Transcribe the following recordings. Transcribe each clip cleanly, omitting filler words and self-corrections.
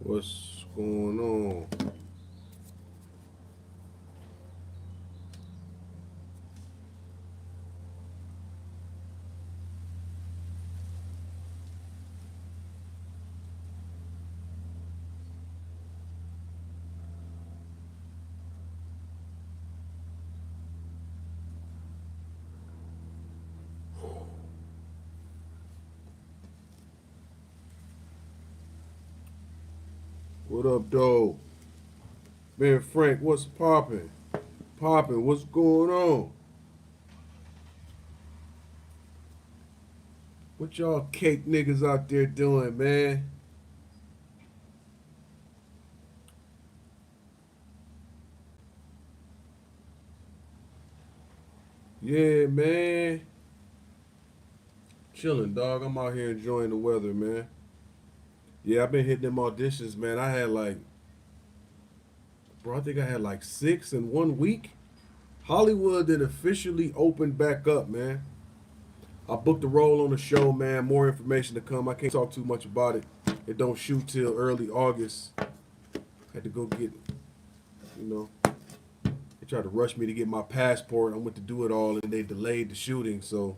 What's going on? What up, though? Man, Frank, what's poppin'? Poppin', what's going on? What y'all cake niggas out there doing, man? Yeah, man. Chilling, dog. I'm out here enjoying the weather, man. Yeah, I've been hitting them auditions, man. I had like, bro, I think I had like 6 in 1 week. Hollywood then officially opened back up, man. I booked a role on the show, man. More information to come. I can't talk too much about it. It don't shoot till early August. Had to go get, you know, they tried to rush me to get my passport. I went to do it all, and they delayed the shooting. So,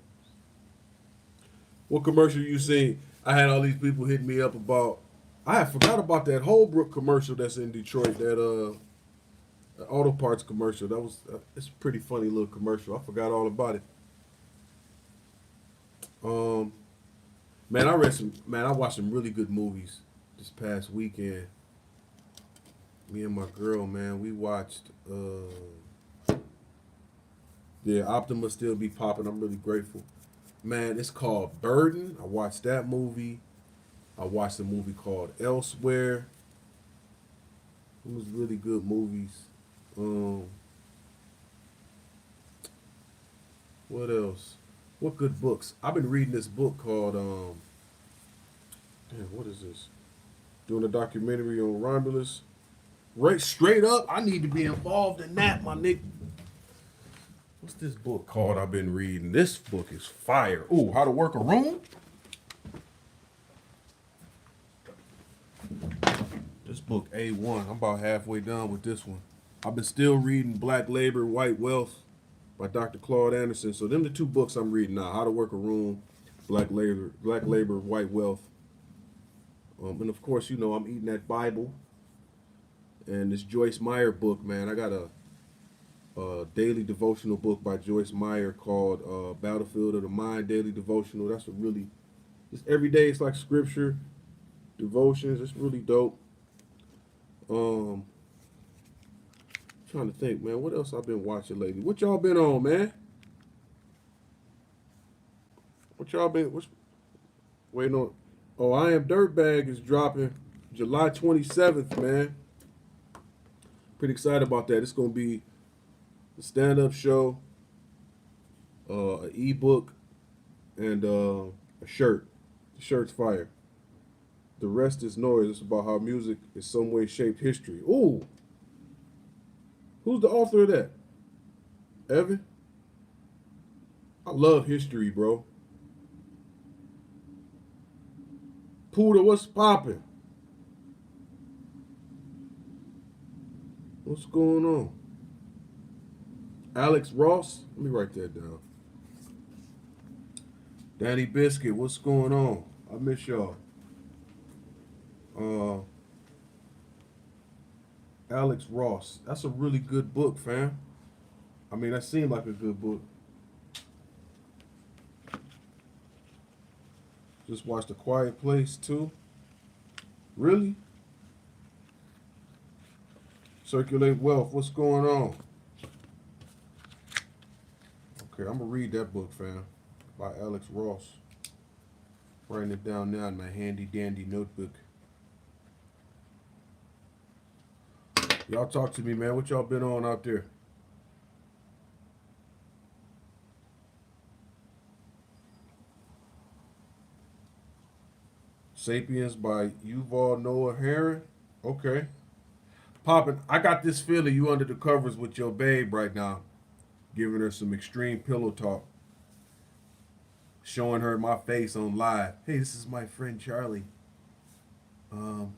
what commercial you seen? I had all these people hitting me up about. I had forgot about that Holbrook commercial that's in Detroit. That auto parts commercial. That was it's a pretty funny little commercial. I forgot all about it. Um, man, I watched some really good movies this past weekend. Me and my girl, man, we watched. Yeah, Optimus still be popping. I'm really grateful. Man, it's called Burden. I watched that movie. I watched a movie called Elsewhere. It was really good movies. Um, what else? What good books? I've been reading this book called damn, what is this? Doing a documentary on Romulus. Right, straight up, I need to be involved in that, my nigga. What's this book called I've been reading? This book is fire. Ooh, How to Work a Room? This book A1. I'm about halfway done with this one. I've been still reading Black Labor, White Wealth by Dr. Claude Anderson. So them the two books I'm reading now. How to Work a Room, Black Labor, White Wealth. And of course, you know, I'm eating that Bible and this Joyce Meyer book, man. I got a daily devotional book by Joyce Meyer called Battlefield of the Mind Daily Devotional. That's a really, just every day it's like scripture, devotions. It's really dope. Um, Trying to think, man, what else I've been watching lately? What y'all been on, man? What y'all been? What's waiting on? Oh, I Am Dirtbag is dropping July 27th, man. Pretty excited about that. It's gonna be a stand-up show, an ebook, and a shirt. The shirt's fire. The rest is noise. It's about how music in some way shaped history. Ooh, who's the author of that? Evan? I love history, bro. Puda, what's popping? What's going on? Alex Ross? Let me write that down. Danny Biscuit, what's going on? I miss y'all. Uh, Alex Ross. That's a really good book, fam. I mean, that seemed like a good book. Just watched A Quiet Place too. Really? Circulate Wealth. What's going on? Okay, I'm gonna read that book, fam, by Alex Ross. Writing it down now in my handy dandy notebook. Y'all talk to me, man. What y'all been on out there? Sapiens by Yuval Noah Harari. Okay. Poppin', I got this feeling you under the covers with your babe right now, giving her some extreme pillow talk, showing her my face on live. Hey, this is my friend Charlie. Um,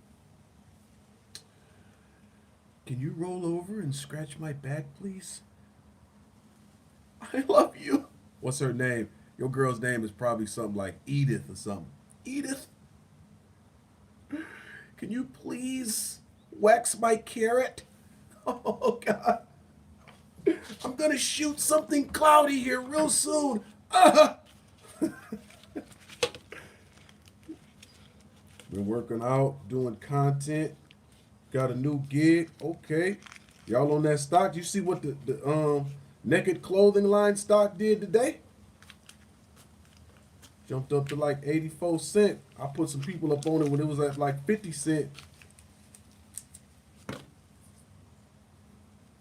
Can you roll over and scratch my back, please? I love you. What's her name? Your girl's name is probably something like Edith or something. Edith, can you please wax my carrot? Oh, God. I'm going to shoot something cloudy here real soon. Been working out, doing content. Got a new gig. Okay. Y'all on that stock? You see what the naked clothing line stock did today? Jumped up to like 84 cents. I put some people up on it when it was at like 50 cents.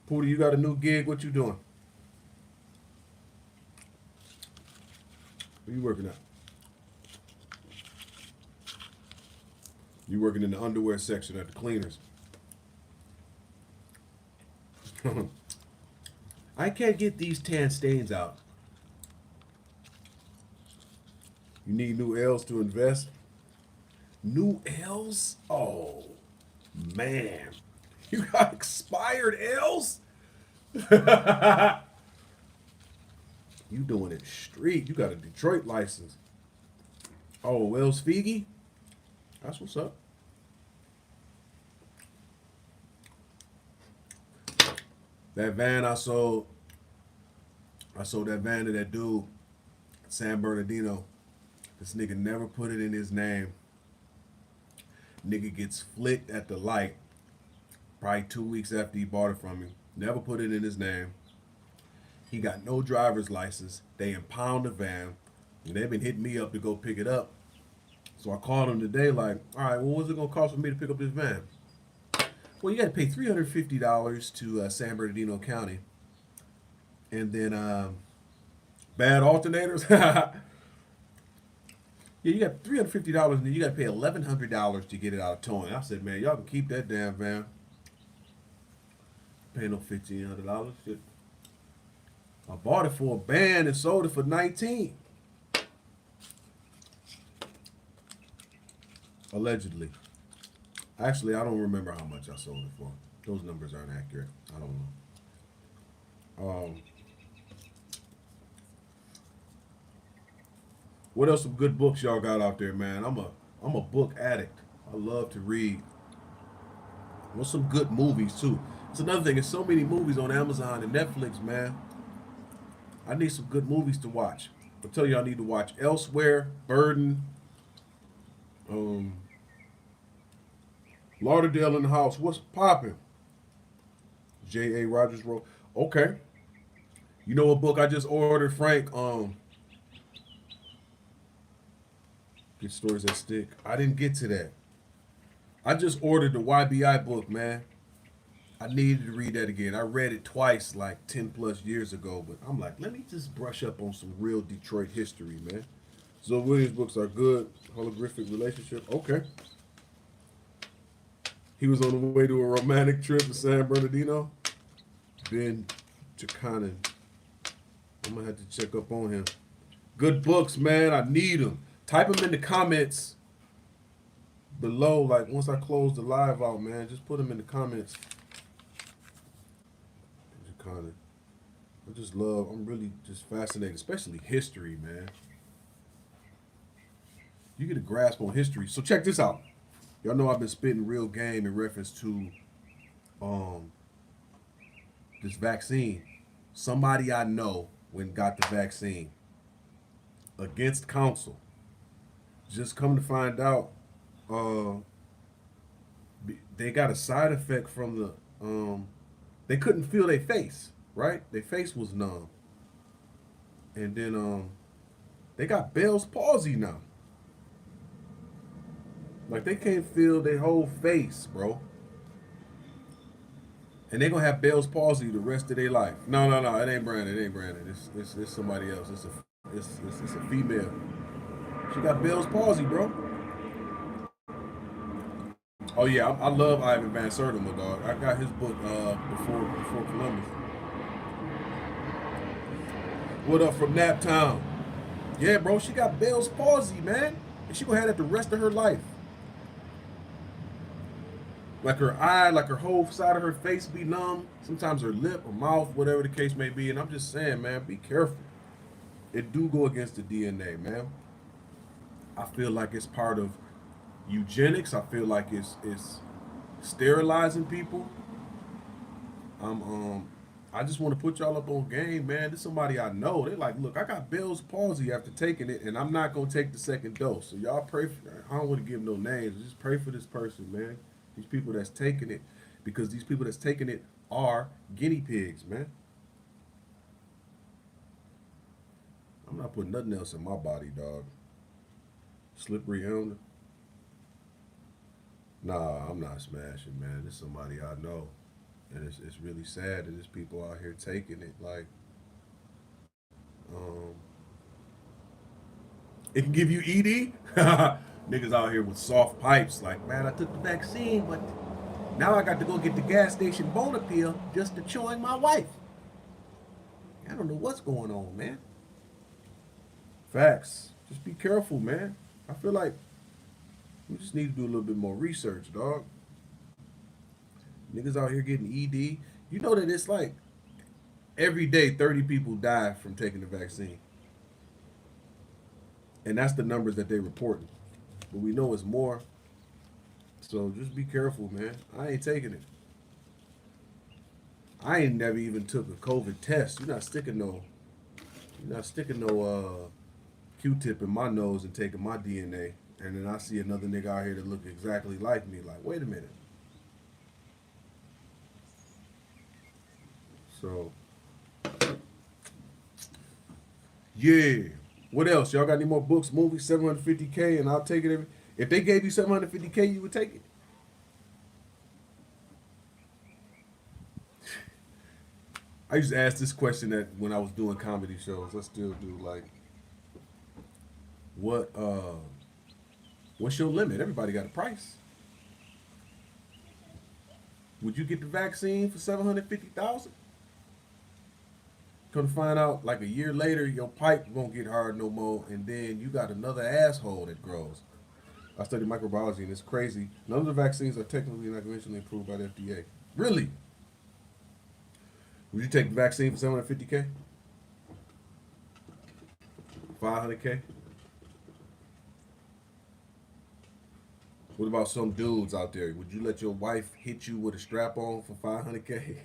Pootie, you got a new gig. What you doing? What you working at? You working in the underwear section at the cleaners. I can't get these tan stains out. You need new L's to invest? New L's? Oh, man. You got expired L's? You doing it street. You got a Detroit license. Oh, Wells Figi? That's what's up. That van I sold that van to that dude, San Bernardino. This nigga never put it in his name. Nigga gets flicked at the light probably 2 weeks after he bought it from me. Never put it in his name. He got no driver's license. They impound the van. And they've been hitting me up to go pick it up. So I called him today like, all right, well, what's it going to cost for me to pick up this van? Well, you got to pay $350 to San Bernardino County. And then bad alternators. Yeah, you got $350 and then you got to pay $1,100 to get it out of towing. I said, man, y'all can keep that damn van. Pay no $1,500. Shit. I bought it for a band and sold it for $19. Allegedly. Actually, I don't remember how much I sold it for. Those numbers aren't accurate. I don't know. What else some good books y'all got out there, man? I'm a book addict. I love to read. What's some good movies too? It's another thing. There's so many movies on Amazon and Netflix, man. I need some good movies to watch. I'll tell you, I need to watch Elsewhere, Burden, Lauderdale in the House. What's popping? J.A. Rogers wrote. Okay. You know what book I just ordered, Frank? Get Stories That Stick. I didn't get to that. I just ordered the YBI book, man. I needed to read that again. I read it twice like 10 plus years ago, but I'm like, let me just brush up on some real Detroit history, man. Zoe Williams books are good. Holographic Relationship. Okay. He was on the way to a romantic trip to San Bernardino. Ben Chakanen. I'm going to have to check up on him. Good books, man. I need them. Type them in the comments below. Like, once I close the live out, man, just put them in the comments. Chakanen. I'm really just fascinated, especially history, man. You get a grasp on history. So check this out. Y'all know I've been spitting real game in reference to this vaccine. Somebody I know got the vaccine against counsel. Just come to find out, they got a side effect from the, they couldn't feel their face, right? Their face was numb. And then they got Bell's palsy now. Like, they can't feel their whole face, bro. And they're going to have Bell's palsy the rest of their life. No, it ain't Brandon. It's somebody else. It's a female. She got Bell's palsy, bro. Oh, yeah, I love Ivan Van Sertima, dog. I got his book before Columbus. What up from Naptown? Yeah, bro, she got Bell's palsy, man. And she going to have that the rest of her life. Like her eye, like her whole side of her face be numb. Sometimes her lip or mouth, whatever the case may be. And I'm just saying, man, be careful. It do go against the DNA, man. I feel like it's part of eugenics. I feel like it's sterilizing people. I'm I just want to put y'all up on game, man. This is somebody I know. They're like, look, I got Bell's palsy after taking it, and I'm not gonna take the second dose. So y'all pray for. I don't want to give no names. Just pray for this person, man. These people that's taking it, because these people that's taking it are guinea pigs, man. I'm not putting nothing else in my body, dog. Slippery elm. Nah, I'm not smashing, man. This is somebody I know, and it's really sad that there's people out here taking it. Like, um, it can give you ED. Niggas out here with soft pipes. Like, man, I took the vaccine, but now I got to go get the gas station boner pill just to join my wife. I don't know what's going on, man. Facts. Just be careful, man. I feel like we just need to do a little bit more research, dog. Niggas out here getting ED. You know that it's like every day 30 people die from taking the vaccine. And that's the numbers that they reporting. But we know it's more. So just be careful, man. I ain't taking it. I ain't never even took a COVID test. You're not sticking no Q-tip in my nose and taking my DNA. And then I see another nigga out here that look exactly like me. Like, wait a minute. So, yeah. What else? Y'all got any more books, movies? 750K, and I'll take it. If they gave you 750K, you would take it. I used to ask this question that when I was doing comedy shows. I still do. Like, what? What's your limit? Everybody got a price. Would you get the vaccine for 750,000? Come to find out, like a year later, your pipe won't get hard no more, and then you got another asshole that grows. I studied microbiology, and it's crazy. None of the vaccines are technically not conventionally approved by the FDA. Really? Would you take the vaccine for 750K? 500K? What about some dudes out there? Would you let your wife hit you with a strap on for 500K?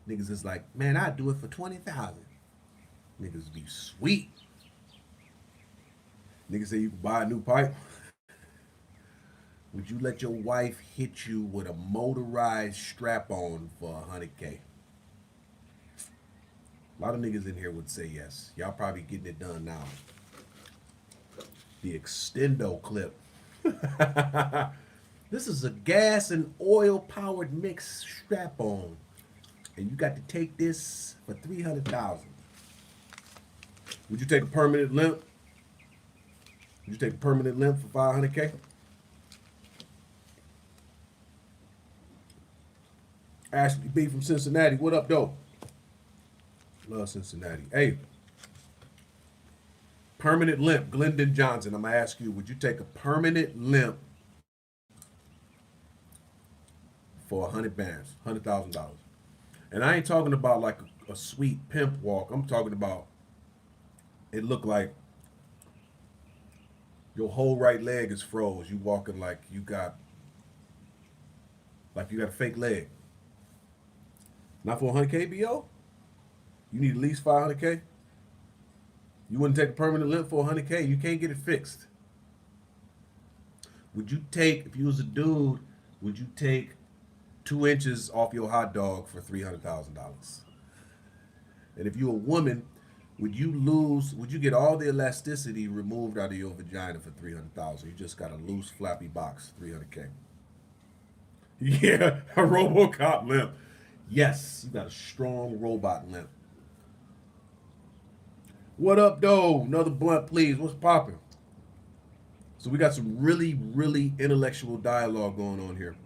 Niggas is like, man, I'd do it for 20,000. Niggas be sweet. Niggas say you can buy a new pipe. Would you let your wife hit you with a motorized strap on for 100K? A lot of niggas in here would say yes. Y'all probably getting it done now. The extendo clip. This is a gas and oil powered mix strap on. And you got to take this for 300,000. Would you take a permanent limp? Would you take a permanent limp for 500K? Ashley B from Cincinnati. What up, though? Love Cincinnati. Hey, permanent limp. Glendon Johnson. I'm going to ask you, would you take a permanent limp for 100 bands, $100,000? And I ain't talking about like a sweet pimp walk. I'm talking about it look like your whole right leg is froze. You walking like you got a fake leg. Not for 100K, BO? You need at least 500K? You wouldn't take a permanent limp for 100K? You can't get it fixed. Would you take, if you was a dude, would you take 2 inches off your hot dog for $300,000? And if you're a woman, would you get all the elasticity removed out of your vagina for 300,000? You just got a loose, flappy box, 300K. Yeah, a RoboCop limp. Yes, you got a strong robot limp. What up, though? Another blunt, please. What's popping? So we got some really, really intellectual dialogue going on here.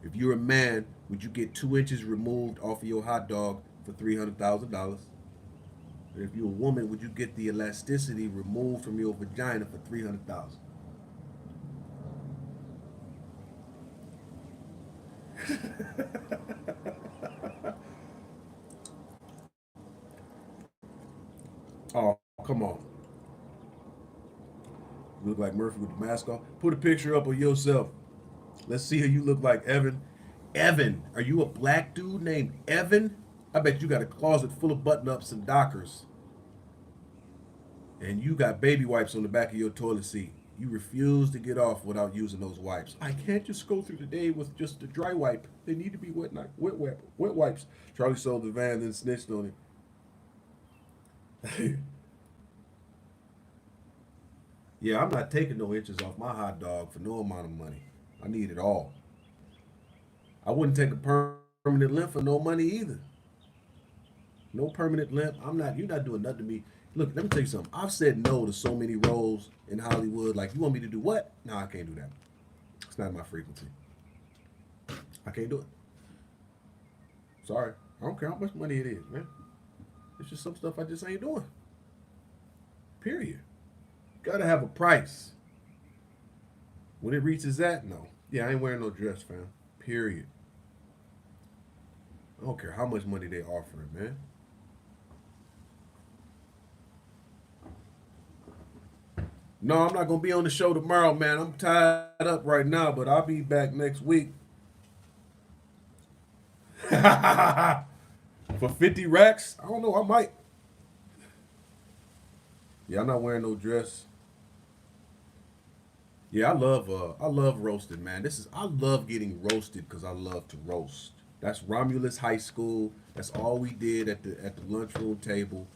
If you're a man, would you get 2 inches removed off of your hot dog for $300,000? If you're a woman, would you get the elasticity removed from your vagina for $300,000? Oh, come on. You look like Murphy with the mask on. Put a picture up of yourself. Let's see how you look like Evan. Evan, are you a black dude named Evan? I bet you got a closet full of button ups and dockers. And you got baby wipes on the back of your toilet seat. You refuse to get off without using those wipes. I can't just go through the day with just a dry wipe. They need to be wet wipes. Charlie sold the van, then snitched on him. Yeah, I'm not taking no inches off my hot dog for no amount of money. I need it all. I wouldn't take a permanent limp for no money either. No permanent limp. I'm not. You're not doing nothing to me. Look, let me tell you something. I've said no to so many roles in Hollywood. Like, you want me to do what? No, I can't do that. It's not my frequency. I can't do it. Sorry. I don't care how much money it is, man. It's just some stuff I just ain't doing. Period. Gotta have a price. When it reaches that, no. Yeah, I ain't wearing no dress, fam. Period. I don't care how much money they offering, man. No, I'm not gonna be on the show tomorrow, man. I'm tied up right now, but I'll be back next week. For 50 racks? I don't know, I might. Yeah, I'm not wearing no dress. Yeah, I love roasted, man. I love getting roasted because I love to roast. That's Romulus High School. That's all we did at the lunchroom table.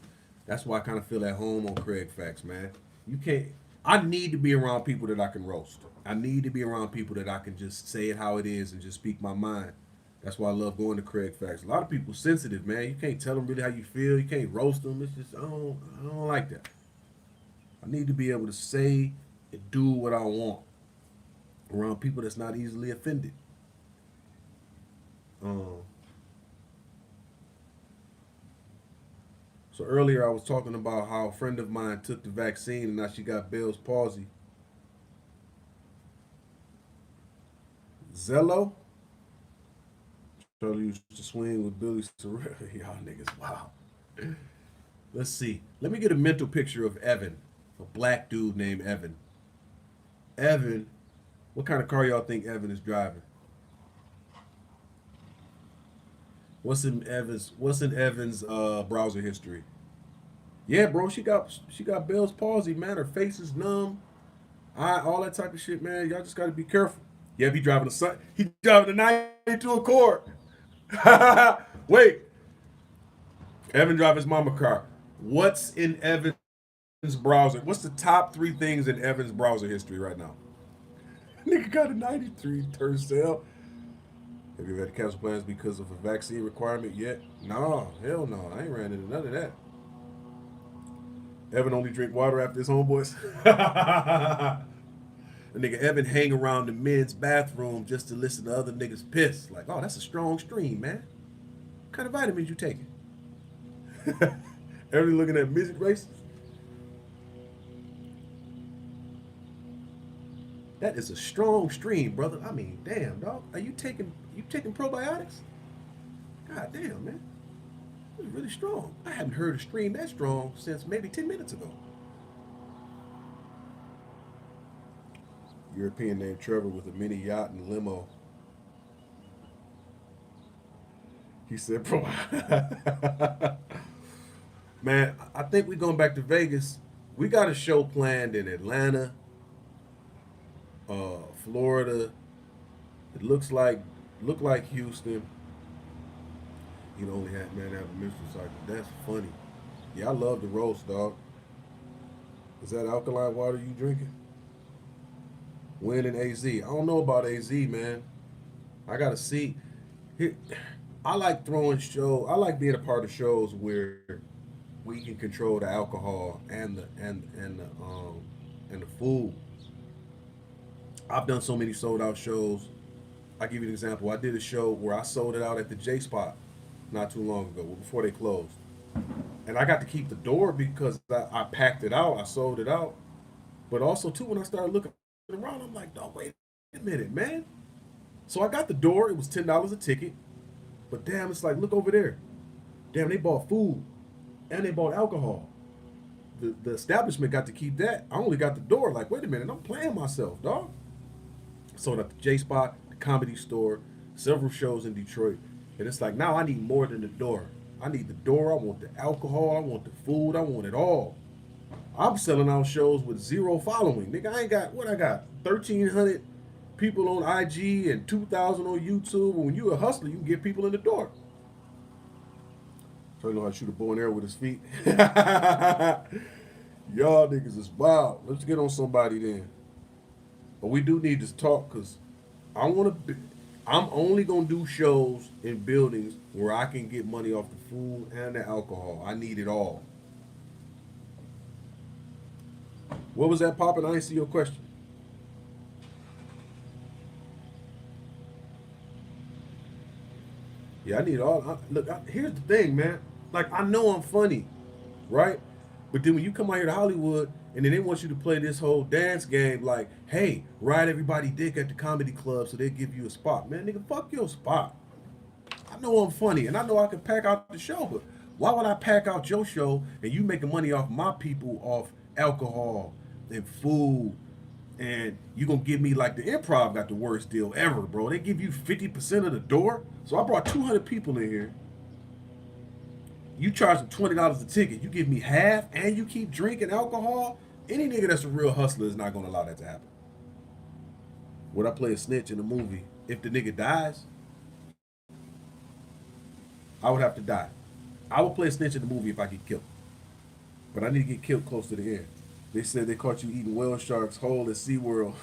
That's why I kind of feel at home on Craig Facts, man. You can't. I need to be around people that I can roast. I need to be around people that I can just say it how it is and just speak my mind. That's why I love going to Craig Facts. A lot of people sensitive, man. You can't tell them really how you feel. You can't roast them. It's just I don't like that. I need to be able to say and do what I want around people that's not easily offended. Um, so earlier I was talking about how a friend of mine took the vaccine and now she got Bell's palsy. Zello, Charlie used to swing with Billy Sorrell. Y'all niggas, wow. Let's see. Let me get a mental picture of Evan, a black dude named Evan. Evan, what kind of car y'all think Evan is driving? What's in Evan's browser history? Yeah, bro, she got Bell's palsy, man. Her face is numb. All that type of shit, man. Y'all just gotta be careful. Yeah, he driving a 92 Accord. Wait, Evan drive his mama car. What's in Evan's browser? What's the top three things in Evan's browser history right now? Nigga got a 93 Tercel. Have you ever had to cancel plans because of a vaccine requirement yet? No, hell no. I ain't ran into none of that. Evan only drink water after his homeboys. The nigga Evan hang around the men's bathroom just to listen to other niggas piss. Like, oh, that's a strong stream, man. What kind of vitamins you taking? Evan looking at midget races. That is a strong stream, brother. I mean, damn, dog. Are you taking probiotics? God damn, man. It's really strong. I haven't heard a stream that strong since maybe 10 minutes ago. European named Trevor with a mini yacht and limo. He said, bro, man, I think we going back to Vegas. We got a show planned in Atlanta, Florida. It look like Houston. You know, only had man have a menstrual cycle. That's funny. Yeah, I love the roast, dog. Is that alkaline water you drinking? When in AZ? I don't know about AZ, man. I gotta see. I like throwing show. I like being a part of shows where we can control the alcohol and the food. I've done so many sold out shows. I'll give you an example. I did a show where I sold it out at the J Spot not too long ago, before they closed. And I got to keep the door because I packed it out. I sold it out. But also, too, when I started looking around, I'm like, no, wait a minute, man. So I got the door. It was $10 a ticket. But damn, it's like, look over there. Damn, they bought food and they bought alcohol. The establishment got to keep that. I only got the door. Like, wait a minute, I'm playing myself, dog. So at the J Spot, the Comedy Store, several shows in Detroit. And it's like, now I need more than the door. I need the door. I want the alcohol. I want the food. I want it all. I'm selling out shows with zero following. Nigga, I ain't got, what I got? 1,300 people on IG and 2,000 on YouTube. And when you a hustler, you can get people in the door. So you know how to shoot a bow and arrow with his feet. Y'all niggas is wild. Let's get on somebody then. But we do need to talk because I want to. I'm only gonna do shows in buildings where I can get money off the food and the alcohol. I need it all. What was that popping? I didn't see your question. Yeah, I need all. Look, here's the thing, man. Like, I know I'm funny, right? But then when you come out here to Hollywood and then they want you to play this whole dance game, like, hey, ride everybody dick at the comedy club so they give you a spot. Man, nigga, fuck your spot. I know I'm funny and I know I can pack out the show, but why would I pack out your show and you making money off my people off alcohol and food? And you gonna give me like the improv got the worst deal ever, bro. They give you 50% of the door. So I brought 200 people in here. You charge them $20 a ticket. You give me half and you keep drinking alcohol. Any nigga that's a real hustler is not gonna allow that to happen. Would I play a snitch in a movie? If the nigga dies, I would have to die. I would play a snitch in the movie if I get killed. But I need to get killed close to the end. They said they caught you eating whale sharks whole at SeaWorld.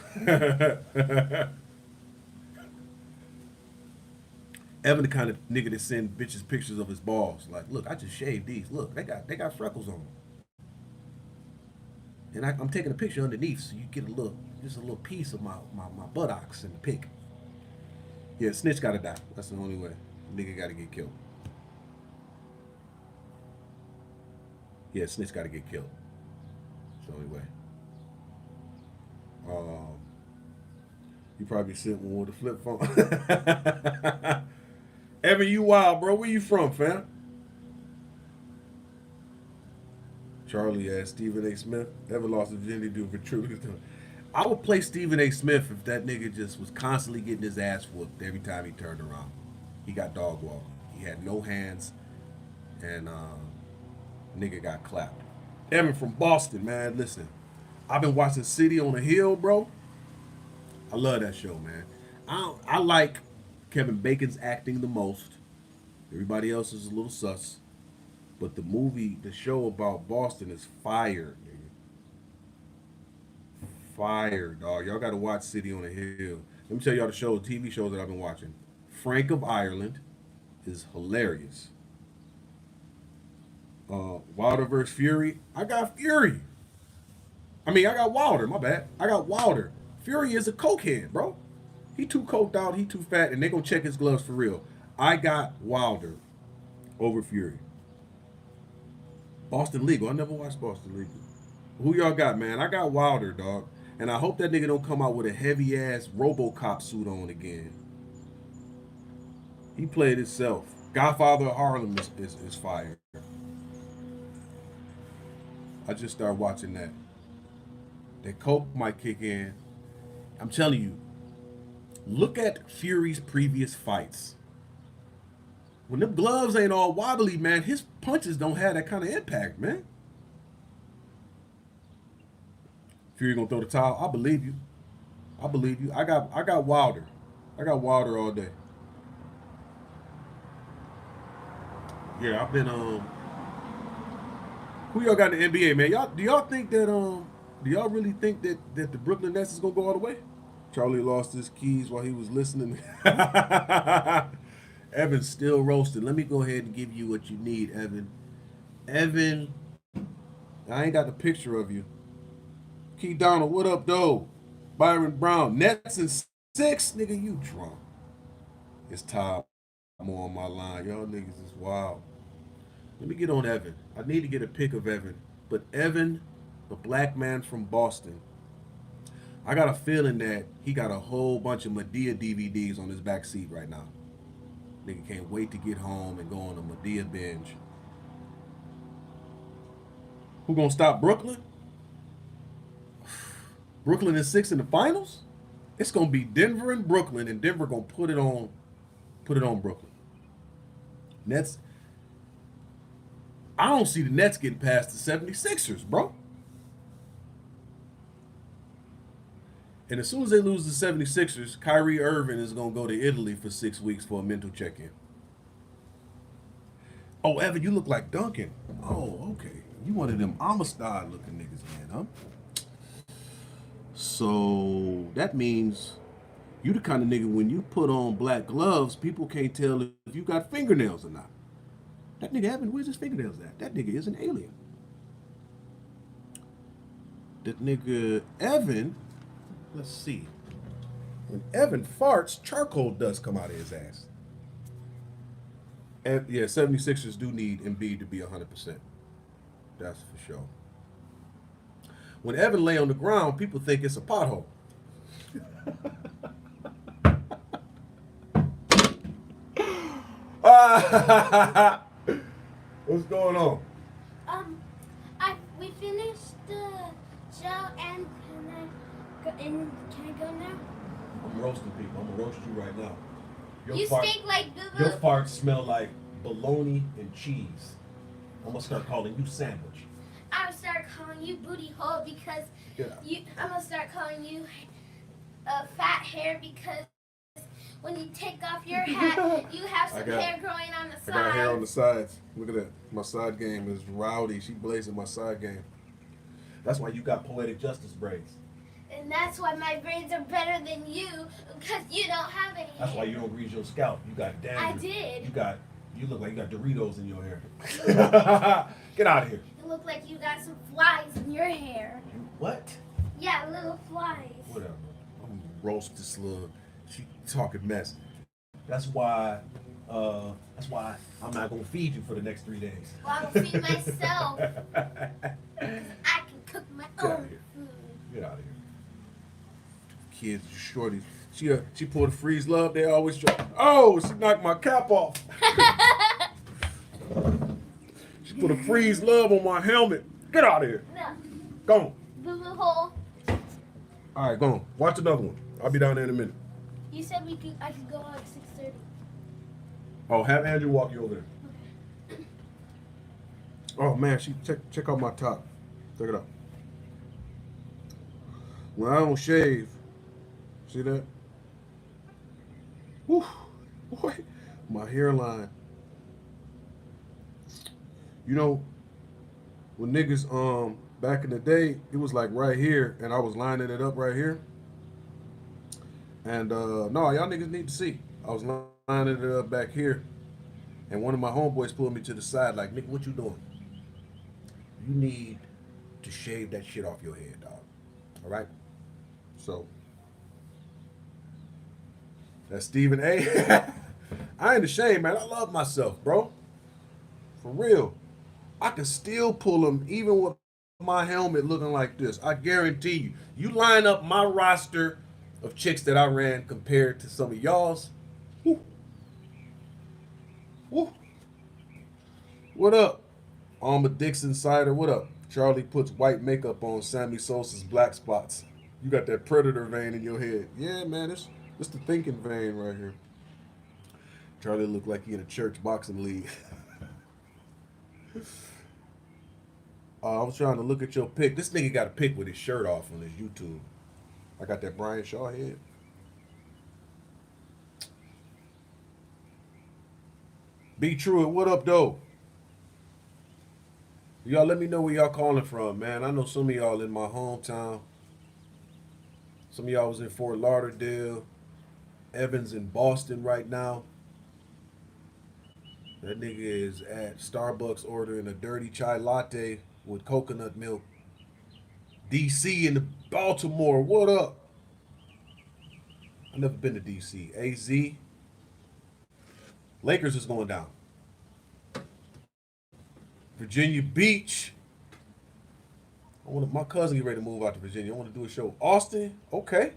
Evan the kind of nigga that send bitches pictures of his balls. Like, look, I just shaved these. Look, they got freckles on them. And I'm taking a picture underneath so you get just a little piece of my buttocks in the pic. Yeah, snitch gotta die. That's the only way. Nigga gotta get killed. Yeah, snitch gotta get killed. That's the only way. Um, you probably sent one with a flip phone. Evan, you wild, bro. Where you from, fam? Charlie asked Stephen A. Smith. Ever lost a virginity due for truth? I would play Stephen A. Smith if that nigga just was constantly getting his ass whooped every time he turned around. He got dog walked. He had no hands, and nigga got clapped. Evan from Boston, man. Listen, I've been watching City on a Hill, bro. I love that show, man. I like Kevin Bacon's acting the most. Everybody else is a little sus. But the show about Boston is fire, nigga. Fire, dog. Y'all gotta watch City on a Hill. Let me tell y'all the TV shows that I've been watching. Frank of Ireland is hilarious. Wilder versus Fury. I got Fury. I got Wilder. My bad. I got Wilder. Fury is a cokehead, bro. He too coked out. He too fat, and they gonna check his gloves for real. I got Wilder over Fury. Boston Legal. I never watched Boston Legal. Who y'all got, man? I got Wilder, dog. And I hope that nigga don't come out with a heavy ass RoboCop suit on again. He played himself. Godfather of Harlem is fire. I just started watching that. That coke might kick in. I'm telling you, look at Fury's previous fights. When them gloves ain't all wobbly, man, his punches don't have that kind of impact, man. Fury gonna throw the towel. I believe you. I believe you. I got Wilder. I got Wilder all day. Yeah, I've been who y'all got in the NBA, man? Do y'all think that do y'all really think that the Brooklyn Nets is gonna go all the way? Charlie lost his keys while he was listening. Evan's still roasting. Let me go ahead and give you what you need, Evan. Evan, I ain't got the picture of you. Key Donald, what up, though? Byron Brown, Nets and 6, nigga, you drunk. It's time. More on my line. Y'all niggas is wild. Let me get on Evan. I need to get a pic of Evan. But Evan, the black man from Boston. I got a feeling that he got a whole bunch of Medea DVDs on his back seat right now. Nigga can't wait to get home and go on a Medea binge. Who gonna stop Brooklyn? Brooklyn is 6 in the finals. It's gonna be Denver and Brooklyn, and Denver gonna put it on Brooklyn. Nets. I don't see the Nets getting past the 76ers, bro. And as soon as they lose the 76ers, Kyrie Irving is going to go to Italy for 6 weeks for a mental check-in. Oh, Evan, you look like Duncan. Oh, okay. You one of them Amistad looking niggas, man, huh? So that means you the kind of nigga when you put on black gloves, people can't tell if you got fingernails or not. That nigga Evan, where's his fingernails at? That nigga is an alien. That nigga Evan, let's see. When Evan farts, charcoal dust come out of his ass. And yeah, 76ers do need Embiid to be 100%. That's for sure. When Evan lay on the ground, people think it's a pothole. What's going on? We finished the show, and can I go now? I'm roasting people. I'm gonna roast you right now. You stink like boo-boo. Your farts smell like bologna and cheese. I'm gonna start calling you sandwich. I'm gonna start calling you booty hole because I'm gonna start calling you fat hair because when you take off your hat, you have some hair growing on the sides. I got hair on the sides. Look at that. My side game is rowdy. She blazing my side game. That's why you got poetic justice braids. And that's why my braids are better than you, because you don't have any That's hair. why you don't grease your scalp. You got dandruff. I did. You look like you got Doritos in your hair. Get out of here. You look like you got some flies in your hair. What? Yeah, little flies. Whatever. I'm gonna roast this slug. She talking mess. That's why I'm not gonna feed you for the next 3 days. Well, I'm gonna feed myself. Because I can cook my own food. Get out of here. Kids, shorties. She pulled a freeze love. They always try. Oh, she knocked my cap off. She put a freeze love on my helmet. Get out of here. No. Go on. Boo-boo hole. All right, go on. Watch another one. I'll be down there in a minute. You said I could go out at 6:30. Oh, have Andrew walk you over there. Okay. Oh man, check out my top. Check it out. When I don't shave, see that? Whew, boy, my hairline. You know, when niggas back in the day, it was like right here, and I was lining it up right here. And no, y'all niggas need to see. I was lining it up back here, and one of my homeboys pulled me to the side, like, Nick, what you doing? You need to shave that shit off your head, dog. All right? So, that's Stephen A. I ain't ashamed, man. I love myself, bro. For real. I can still pull them even with my helmet looking like this. I guarantee you. You line up my roster of chicks that I ran compared to some of y'all's. Woo. Woo. What up? Alma Dixon Cider. What up? Charlie puts white makeup on Sammy Sosa's black spots. You got that predator vein in your head. Yeah, man, it's the thinking vein right here. Charlie looked like he in a church boxing league. I was trying to look at your pic. This nigga got a pic with his shirt off on his YouTube. I got that Brian Shaw head. Be True. What up, though? Y'all let me know where y'all calling from, man. I know some of y'all in my hometown. Some of y'all was in Fort Lauderdale. Evans in Boston right now. That nigga is at Starbucks ordering a dirty chai latte with coconut milk. DC in the Baltimore, what up? I've never been to DC. AZ. Lakers is going down. Virginia Beach. I My cousin get ready to move out to Virginia. I want to do a show. Austin, okay.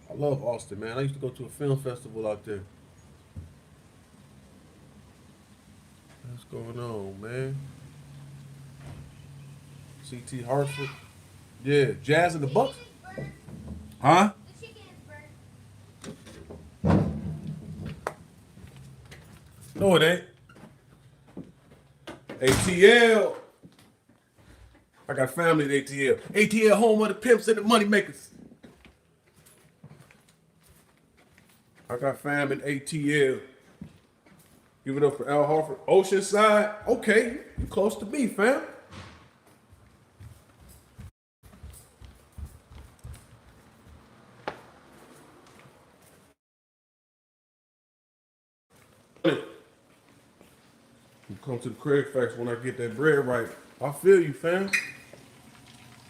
I love Austin, man. I used to go to a film festival out there. What's going on, man? CT Hartford. Yeah, Jazz and the Bucks. Huh? The chicken is burnt. No, it ain't. ATL. I got family at ATL. ATL, home of the pimps and the money makers. I got fam at ATL. Give it up for Al Harford. Oceanside. Okay, you close to me, fam. You come to the Craig Facts when I get that bread right. I feel you, fam.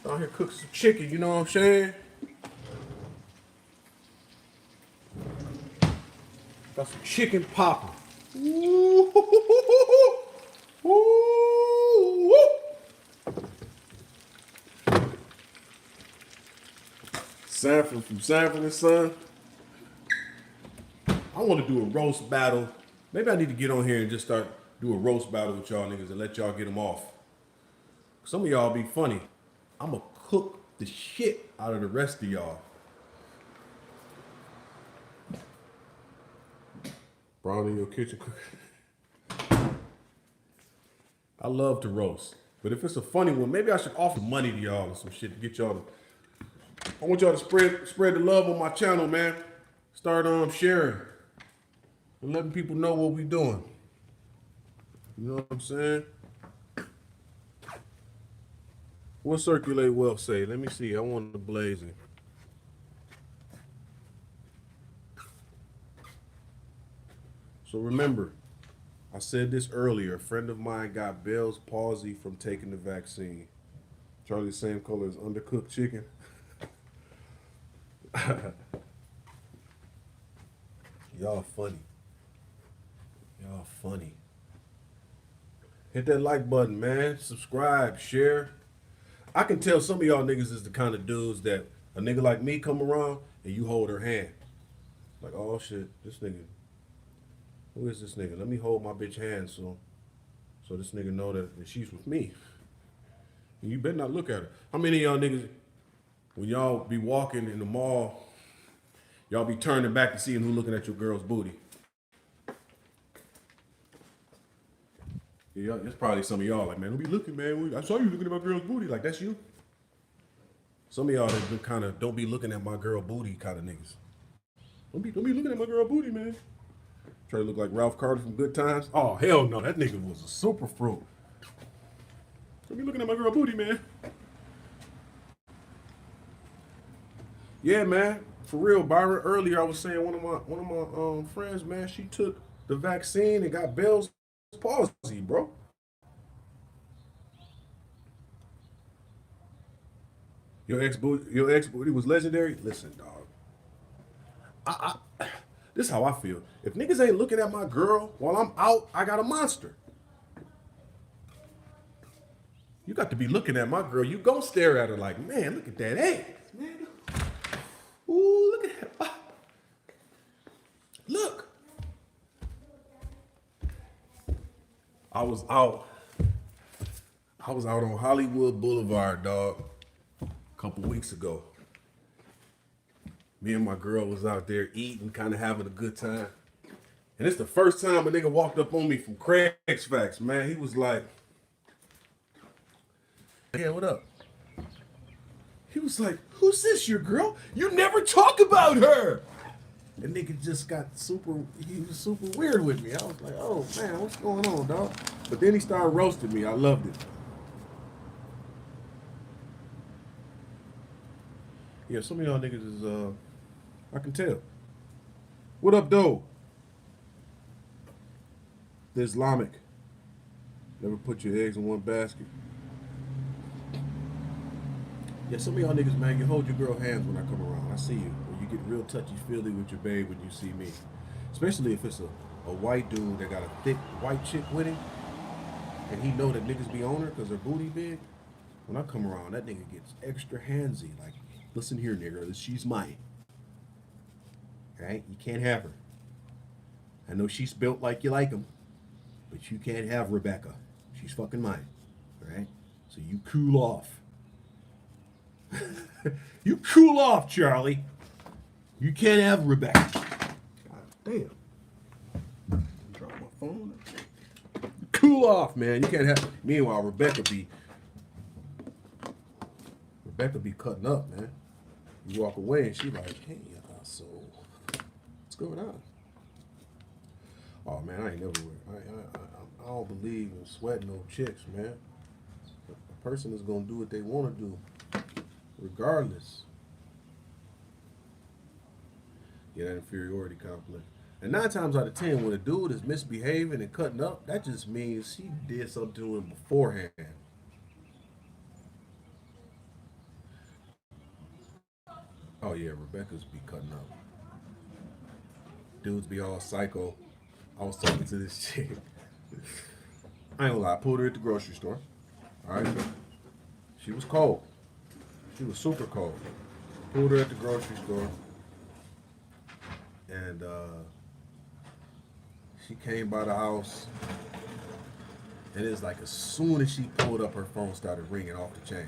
Out here cooking some chicken, you know what I'm saying? Got some chicken popping. Ooh, ooh, ooh. Sanford from Sanford and Son. I want to do a roast battle. Maybe I need to get on here and just start do a roast battle with y'all niggas and let y'all get them off. Some of y'all be funny. I'm going to cook the shit out of the rest of y'all. Brown in your kitchen cooking. I love to roast. But if it's a funny one, maybe I should offer money to y'all or some shit to get y'all to... I want y'all to spread the love on my channel, man. Start sharing and letting people know what we doing. You know what I'm saying? What Circulate Wealth say? Let me see. I want the blazing. So remember, I said this earlier. A friend of mine got Bell's palsy from taking the vaccine. Charlie, same color as undercooked chicken. Y'all funny. Y'all funny. Hit that like button, man. Subscribe, share. I can tell some of y'all niggas is the kind of dudes that a nigga like me come around and you hold her hand. Like, oh shit, this nigga. Who is this nigga? Let me hold my bitch hand so this nigga know that she's with me. And you better not look at her. How many of y'all niggas, when y'all be walking in the mall, y'all be turning back to seeing who looking at your girl's booty? Yeah, it's probably some of y'all like, man, don't be looking, man. I saw you looking at my girl's booty. Like, that's you. Some of y'all that been kind of don't be looking at my girl booty kind of niggas. Don't be looking at my girl booty, man. Try to look like Ralph Carter from Good Times. Oh, hell no. That nigga was a super fruit. Don't be looking at my girl booty, man. Yeah, man. For real, Byron. Earlier I was saying one of my friends, man, she took the vaccine and got Bell's palsy, bro. Your ex booty was legendary. Listen, dog. This is how I feel. If niggas ain't looking at my girl while I'm out, I got a monster. You got to be looking at my girl. You gon' stare at her like, man, look at that ass, man. Ooh, look at that. Look. I was out on Hollywood Boulevard, dog, a couple weeks ago. Me and my girl was out there eating, kind of having a good time. And it's the first time a nigga walked up on me from Craig's Facts, man. He was like, yeah, what up? He was like, who's this, your girl? You never talk about her. The nigga just got he was super weird with me. I was like, oh man, what's going on, dog? But then he started roasting me. I loved it. Yeah, some of y'all niggas is, I can tell. What up, though? The Islamic. Never put your eggs in one basket. Yeah, some of y'all niggas, man, you hold your girl hands when I come around. I see you. Or you get real touchy-feely with your babe when you see me. Especially if it's a white dude that got a thick white chick with him. And he know that niggas be on her because her booty big. When I come around, that nigga gets extra handsy. Like, listen here, nigga, she's mine. Right? You can't have her. I know she's built like you like them, but you can't have Rebecca. She's fucking mine. Right? So you cool off. You cool off, Charlie. You can't have Rebecca. God damn. Drop my phone. Cool off, man. You can't have. Meanwhile, Rebecca be cutting up, man. You walk away and she like, hey, so what's going on? Oh man, I ain't never. I don't believe in sweating no chicks, man. A person is gonna do what they want to do, regardless. Yeah, that inferiority complex. And 9 times out of 10, when a dude is misbehaving and cutting up, that just means he did something to him beforehand. Oh yeah, Rebecca's be cutting up. Dudes be all psycho. I was talking to this chick. I ain't gonna lie, I pulled her at the grocery store. Alright. She was cold. She was super cold. Pulled her at the grocery store. And she came by the house. And it's like as soon as she pulled up, her phone started ringing off the chain.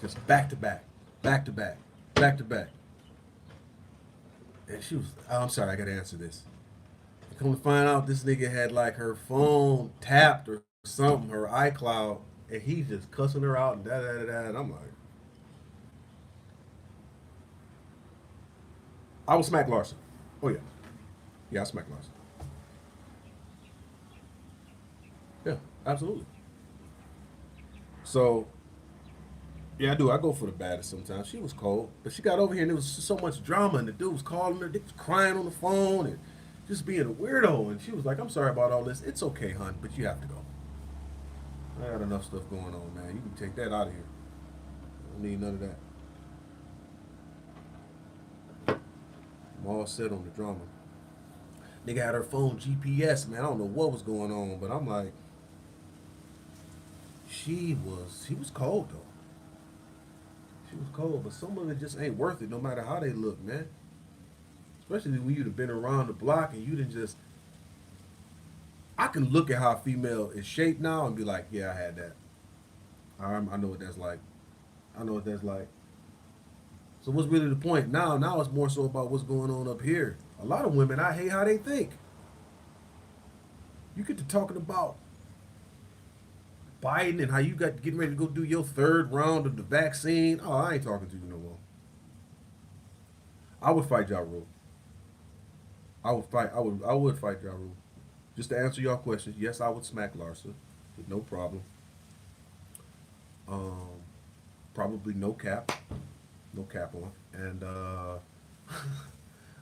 Just back to back, back to back, back to back. And she was, oh, I'm sorry, I gotta answer this. And come to find out, this nigga had like her phone tapped or something, her iCloud, and he just cussing her out and da da da da. And I'm like, I will smack Larson. Oh yeah, yeah, I smack Larson. Yeah, absolutely. So yeah, I do. I go for the baddest sometimes. She was cold, but she got over here and there was so much drama, and the dude was calling her, they was crying on the phone and just being a weirdo. And she was like, "I'm sorry about all this. It's okay, hon, but you have to go. I got enough stuff going on, man. You can take that out of here. I don't need none of that. I'm all set on the drama." Nigga had her phone GPS, man. I don't know what was going on, but I'm like, he was cold though. She was cold, but some of it just ain't worth it, no matter how they look, man. Especially when you'd have been around the block and you didn't just. I can look at how a female is shaped now and be like, yeah, I had that. I know what that's like. I know what that's like. So what's really the point now? Now it's more so about what's going on up here. A lot of women, I hate how they think. You get to talking about Biden and how you got getting ready to go do your third round of the vaccine. Oh, I ain't talking to you no more. I would fight Ja Rule. I would fight Ja Rule. Just to answer your questions, yes, I would smack Larsa. No problem. Um, Probably no cap. No cap on. And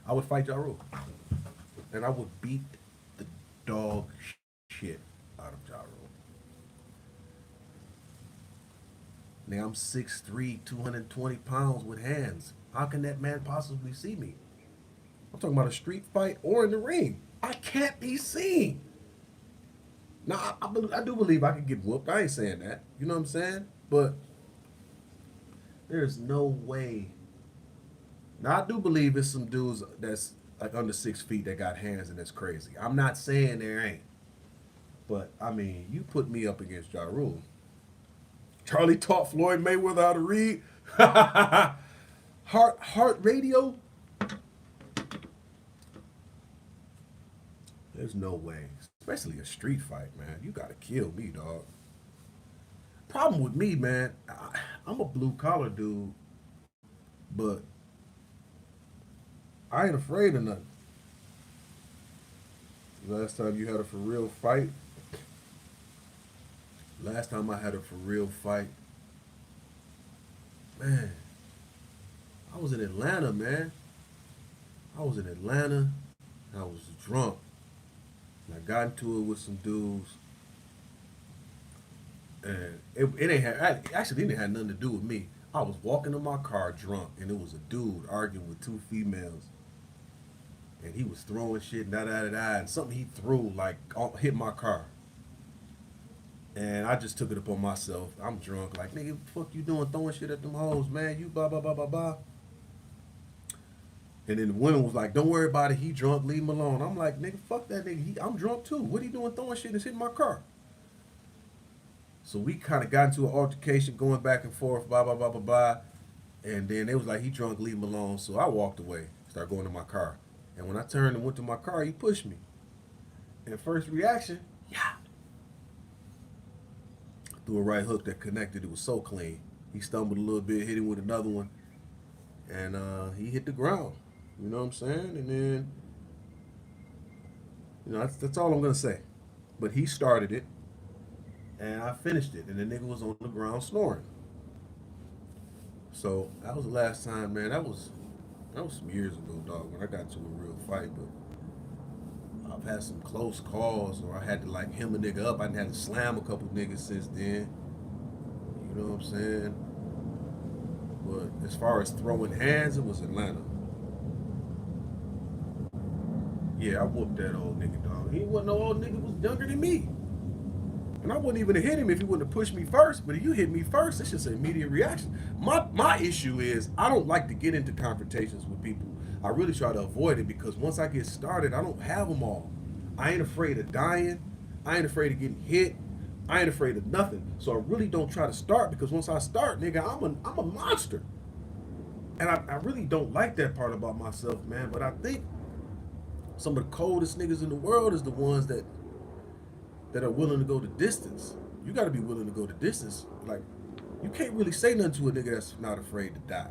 I would fight Ja Rule. And I would beat the dog shit out of Ja Rule. Now I'm 6'3", 220 pounds with hands. How can that man possibly see me? I'm talking about a street fight or in the ring. I can't be seen. Now, I do believe I could get whooped. I ain't saying that. You know what I'm saying? But there's no way. Now, I do believe it's some dudes that's like under 6 feet that got hands and that's crazy. I'm not saying there ain't. But, I mean, you put me up against Ja Rule. Charlie taught Floyd Mayweather how to read. Heart radio. There's no way. Especially a street fight, man. You gotta kill me, dog. Problem with me, man, I'm a blue collar dude, but I ain't afraid of nothing. Last time you had a for real fight, last time I had a for real fight, man, I was in Atlanta, man. I was in Atlanta, and I was drunk. And I got into it with some dudes, and it ain't had, actually, it didn't have nothing to do with me. I was walking in my car drunk, and it was a dude arguing with two females, and he was throwing shit, da da da da, and something he threw like hit my car. And I just took it upon myself. I'm drunk, like, nigga, fuck you doing, throwing shit at them hoes, man. You blah blah blah blah blah. And then the woman was like, don't worry about it. He drunk, leave him alone. I'm like, nigga, fuck that nigga. I'm drunk too. What he doing throwing shit that's hitting my car? So we kind of got into an altercation, going back and forth, blah blah blah blah blah. And then they was like, he drunk, leave him alone. So I walked away, started going to my car. And when I turned and went to my car, he pushed me. And first reaction, yeah. Threw a right hook that connected. It was so clean. He stumbled a little bit, hit him with another one, and he hit the ground. You know what I'm saying? And then, that's all I'm gonna say. But he started it, and I finished it, and the nigga was on the ground snoring. So that was the last time, man. That was some years ago, dog, when I got into a real fight. But I've had some close calls, or I had to like hem a nigga up. I done had to slam a couple niggas since then. You know what I'm saying? But as far as throwing hands, it was Atlanta. Yeah, I whooped that old nigga, dog. He wasn't no old nigga, was younger than me. And I wouldn't even have hit him if he wouldn't have pushed me first. But if you hit me first, it's just an immediate reaction. My issue is I don't like to get into confrontations with people. I really try to avoid it because once I get started, I don't have them all. I ain't afraid of dying. I ain't afraid of getting hit. I ain't afraid of nothing. So I really don't try to start because once I start, nigga, I'm a monster. And I really don't like that part about myself, man. But I think some of the coldest niggas in the world is the ones that are willing to go the distance. You got to be willing to go the distance. Like, you can't really say nothing to a nigga that's not afraid to die.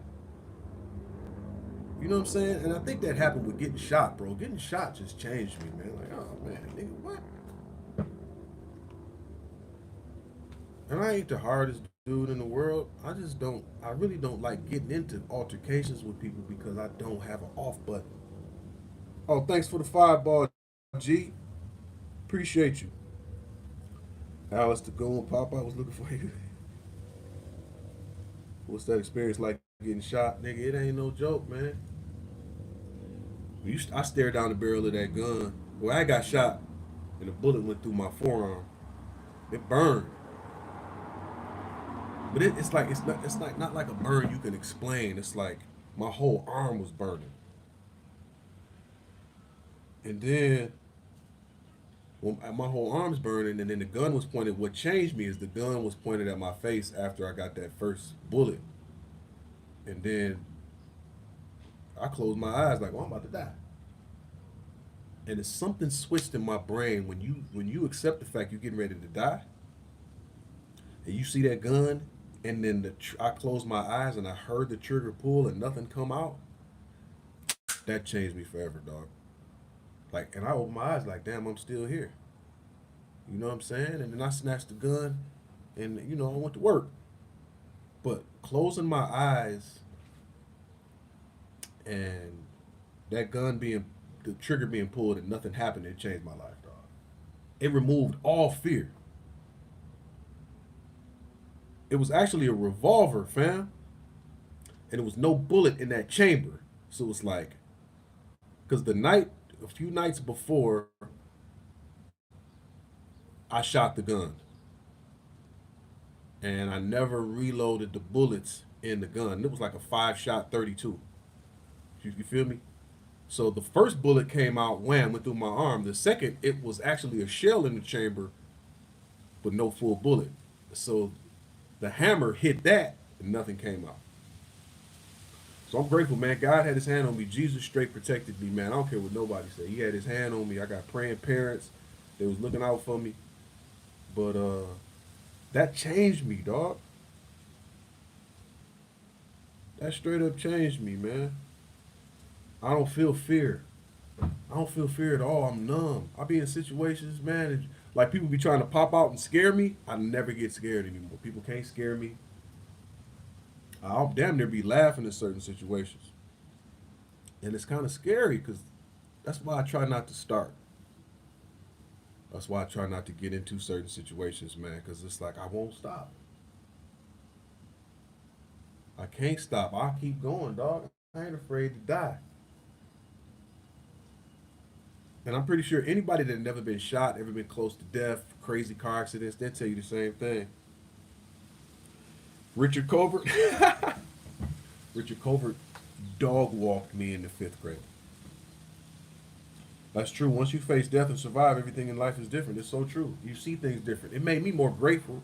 You know what I'm saying? And I think that happened with getting shot, bro. Getting shot just changed me, man. Like, oh man, nigga, what? And I ain't the hardest dude in the world. I really don't like getting into altercations with people because I don't have an off button. Oh, thanks for the fireball, G. Appreciate you. Alice the Goon Pop, I was looking for you. What's that experience like getting shot? Nigga, it ain't no joke, man. I stared down the barrel of that gun. Well, I got shot and a bullet went through my forearm. It burned. But it's not like a burn you can explain. It's like my whole arm was burning. And then when my whole arm's burning and then the gun was pointed, what changed me is the gun was pointed at my face after I got that first bullet. And then I closed my eyes like, well, I'm about to die. And it's something switched in my brain when you accept the fact you're getting ready to die, and you see that gun, and then I closed my eyes and I heard the trigger pull and nothing come out. That changed me forever, dog. Like, and I opened my eyes like, damn, I'm still here. You know what I'm saying? And then I snatched the gun, and I went to work. But closing my eyes and that gun being the trigger being pulled and nothing happened, it changed my life, dog. It removed all fear. It was actually a revolver, fam, and there was no bullet in that chamber. So it's like, because a few nights before, I shot the gun, and I never reloaded the bullets in the gun. It was like a 5-shot 32. You feel me? So the first bullet came out, wham, went through my arm. The second, it was actually a shell in the chamber, but no full bullet. So the hammer hit that, and nothing came out. So I'm grateful, man. God had his hand on me. Jesus straight protected me, man. I don't care what nobody say. He had his hand on me. I got praying parents. They was looking out for me. But that changed me, dog. That straight up changed me, man. I don't feel fear. I don't feel fear at all. I'm numb. I be in situations, man, like people be trying to pop out and scare me. I never get scared anymore. People can't scare me. I'll damn near be laughing in certain situations. And it's kind of scary because that's why I try not to start. That's why I try not to get into certain situations, man, because it's like I won't stop. I can't stop. I'll keep going, dog. I ain't afraid to die. And I'm pretty sure anybody that never been shot, ever been close to death, crazy car accidents, they'll tell you the same thing. Richard Covert, Richard Covert dog walked me in the 5th grade. That's true. Once you face death and survive, everything in life is different. It's so true. You see things different. It made me more grateful.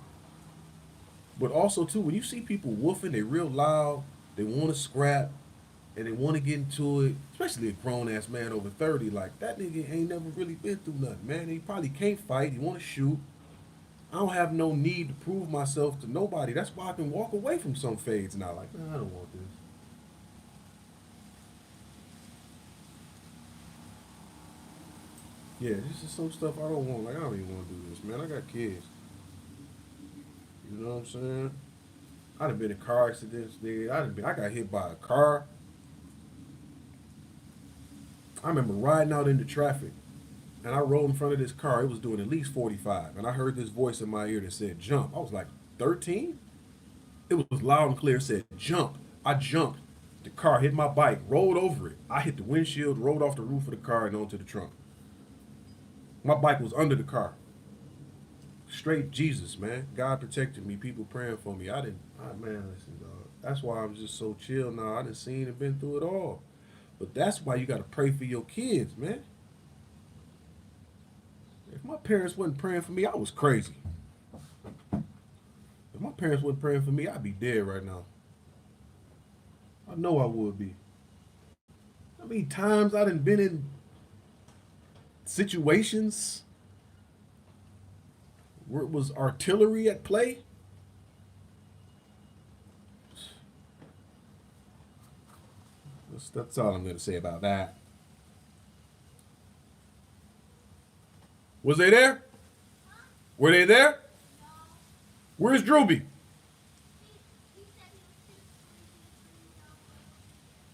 But also, too, when you see people woofing, they real loud, they want to scrap, and they want to get into it, especially a grown ass man over 30, like that nigga ain't never really been through nothing, man. He probably can't fight. He want to shoot. I don't have no need to prove myself to nobody. That's why I can walk away from some fades now. Like, nah, I don't want this. Yeah, this is some stuff I don't want. Like, I don't even want to do this, man. I got kids. You know what I'm saying? I done been in car accidents, nigga. I got hit by a car. I remember riding out into traffic, and I rolled in front of this car. It was doing at least 45, and I heard this voice in my ear that said, jump. I was like, 13? It was loud and clear. It said, jump. I jumped. The car hit my bike, rolled over it. I hit the windshield, rolled off the roof of the car, and onto the trunk. My bike was under the car. Straight Jesus, man. God protected me. People praying for me. Man, listen, dog. That's why I'm just so chill now. I done seen and been through it all. But that's why you got to pray for your kids, man. If my parents wasn't praying for me, I was crazy. If my parents wasn't praying for me, I'd be dead right now. I know I would be. I mean, times I done been in situations where it was artillery at play. That's all I'm going to say about that. Was they there? Were they there? Where's Drewby?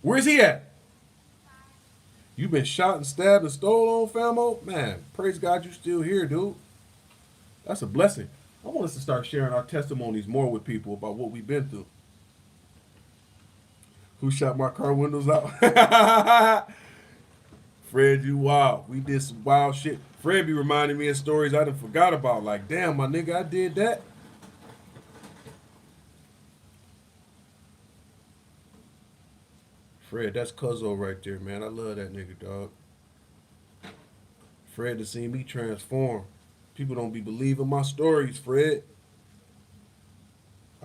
Where's he at? You been shot and stabbed and stole on, famo? Man, praise God you still here, dude. That's a blessing. I want us to start sharing our testimonies more with people about what we've been through. Who shot my car windows out? Fred, you wild. We did some wild shit. Fred be reminding me of stories I done forgot about. Like, damn, my nigga, I did that. Fred, that's Cuzzo right there, man. I love that nigga, dog. Fred to see me transform. People don't be believing my stories, Fred.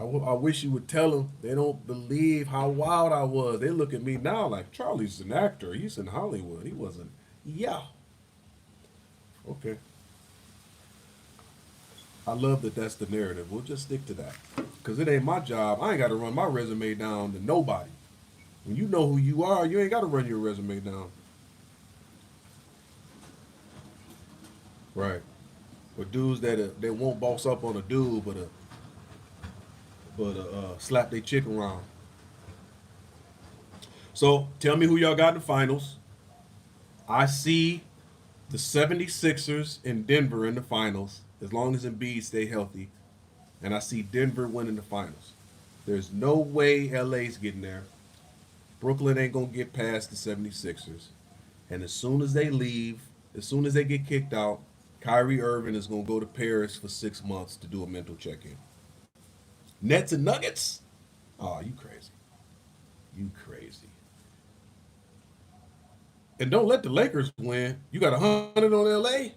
I wish you would tell them. They don't believe how wild I was. They look at me now like, Charlie's an actor. He's in Hollywood. He wasn't. Yeah. Okay. I love that that's the narrative. We'll just stick to that. Because it ain't my job. I ain't got to run my resume down to nobody. When you know who you are, you ain't got to run your resume down. Right. Or dudes that won't boss up on a dude, but slap their chick around. So tell me who y'all got in the finals. I see the 76ers in Denver in the finals, as long as Embiid stay healthy. And I see Denver winning the finals. There's no way LA's getting there. Brooklyn ain't going to get past the 76ers. And as soon as they leave, as soon as they get kicked out, Kyrie Irving is going to go to Paris for 6 months to do a mental check-in. Nets and Nuggets? Oh, you crazy. You crazy. And don't let the Lakers win. You got 100 on LA?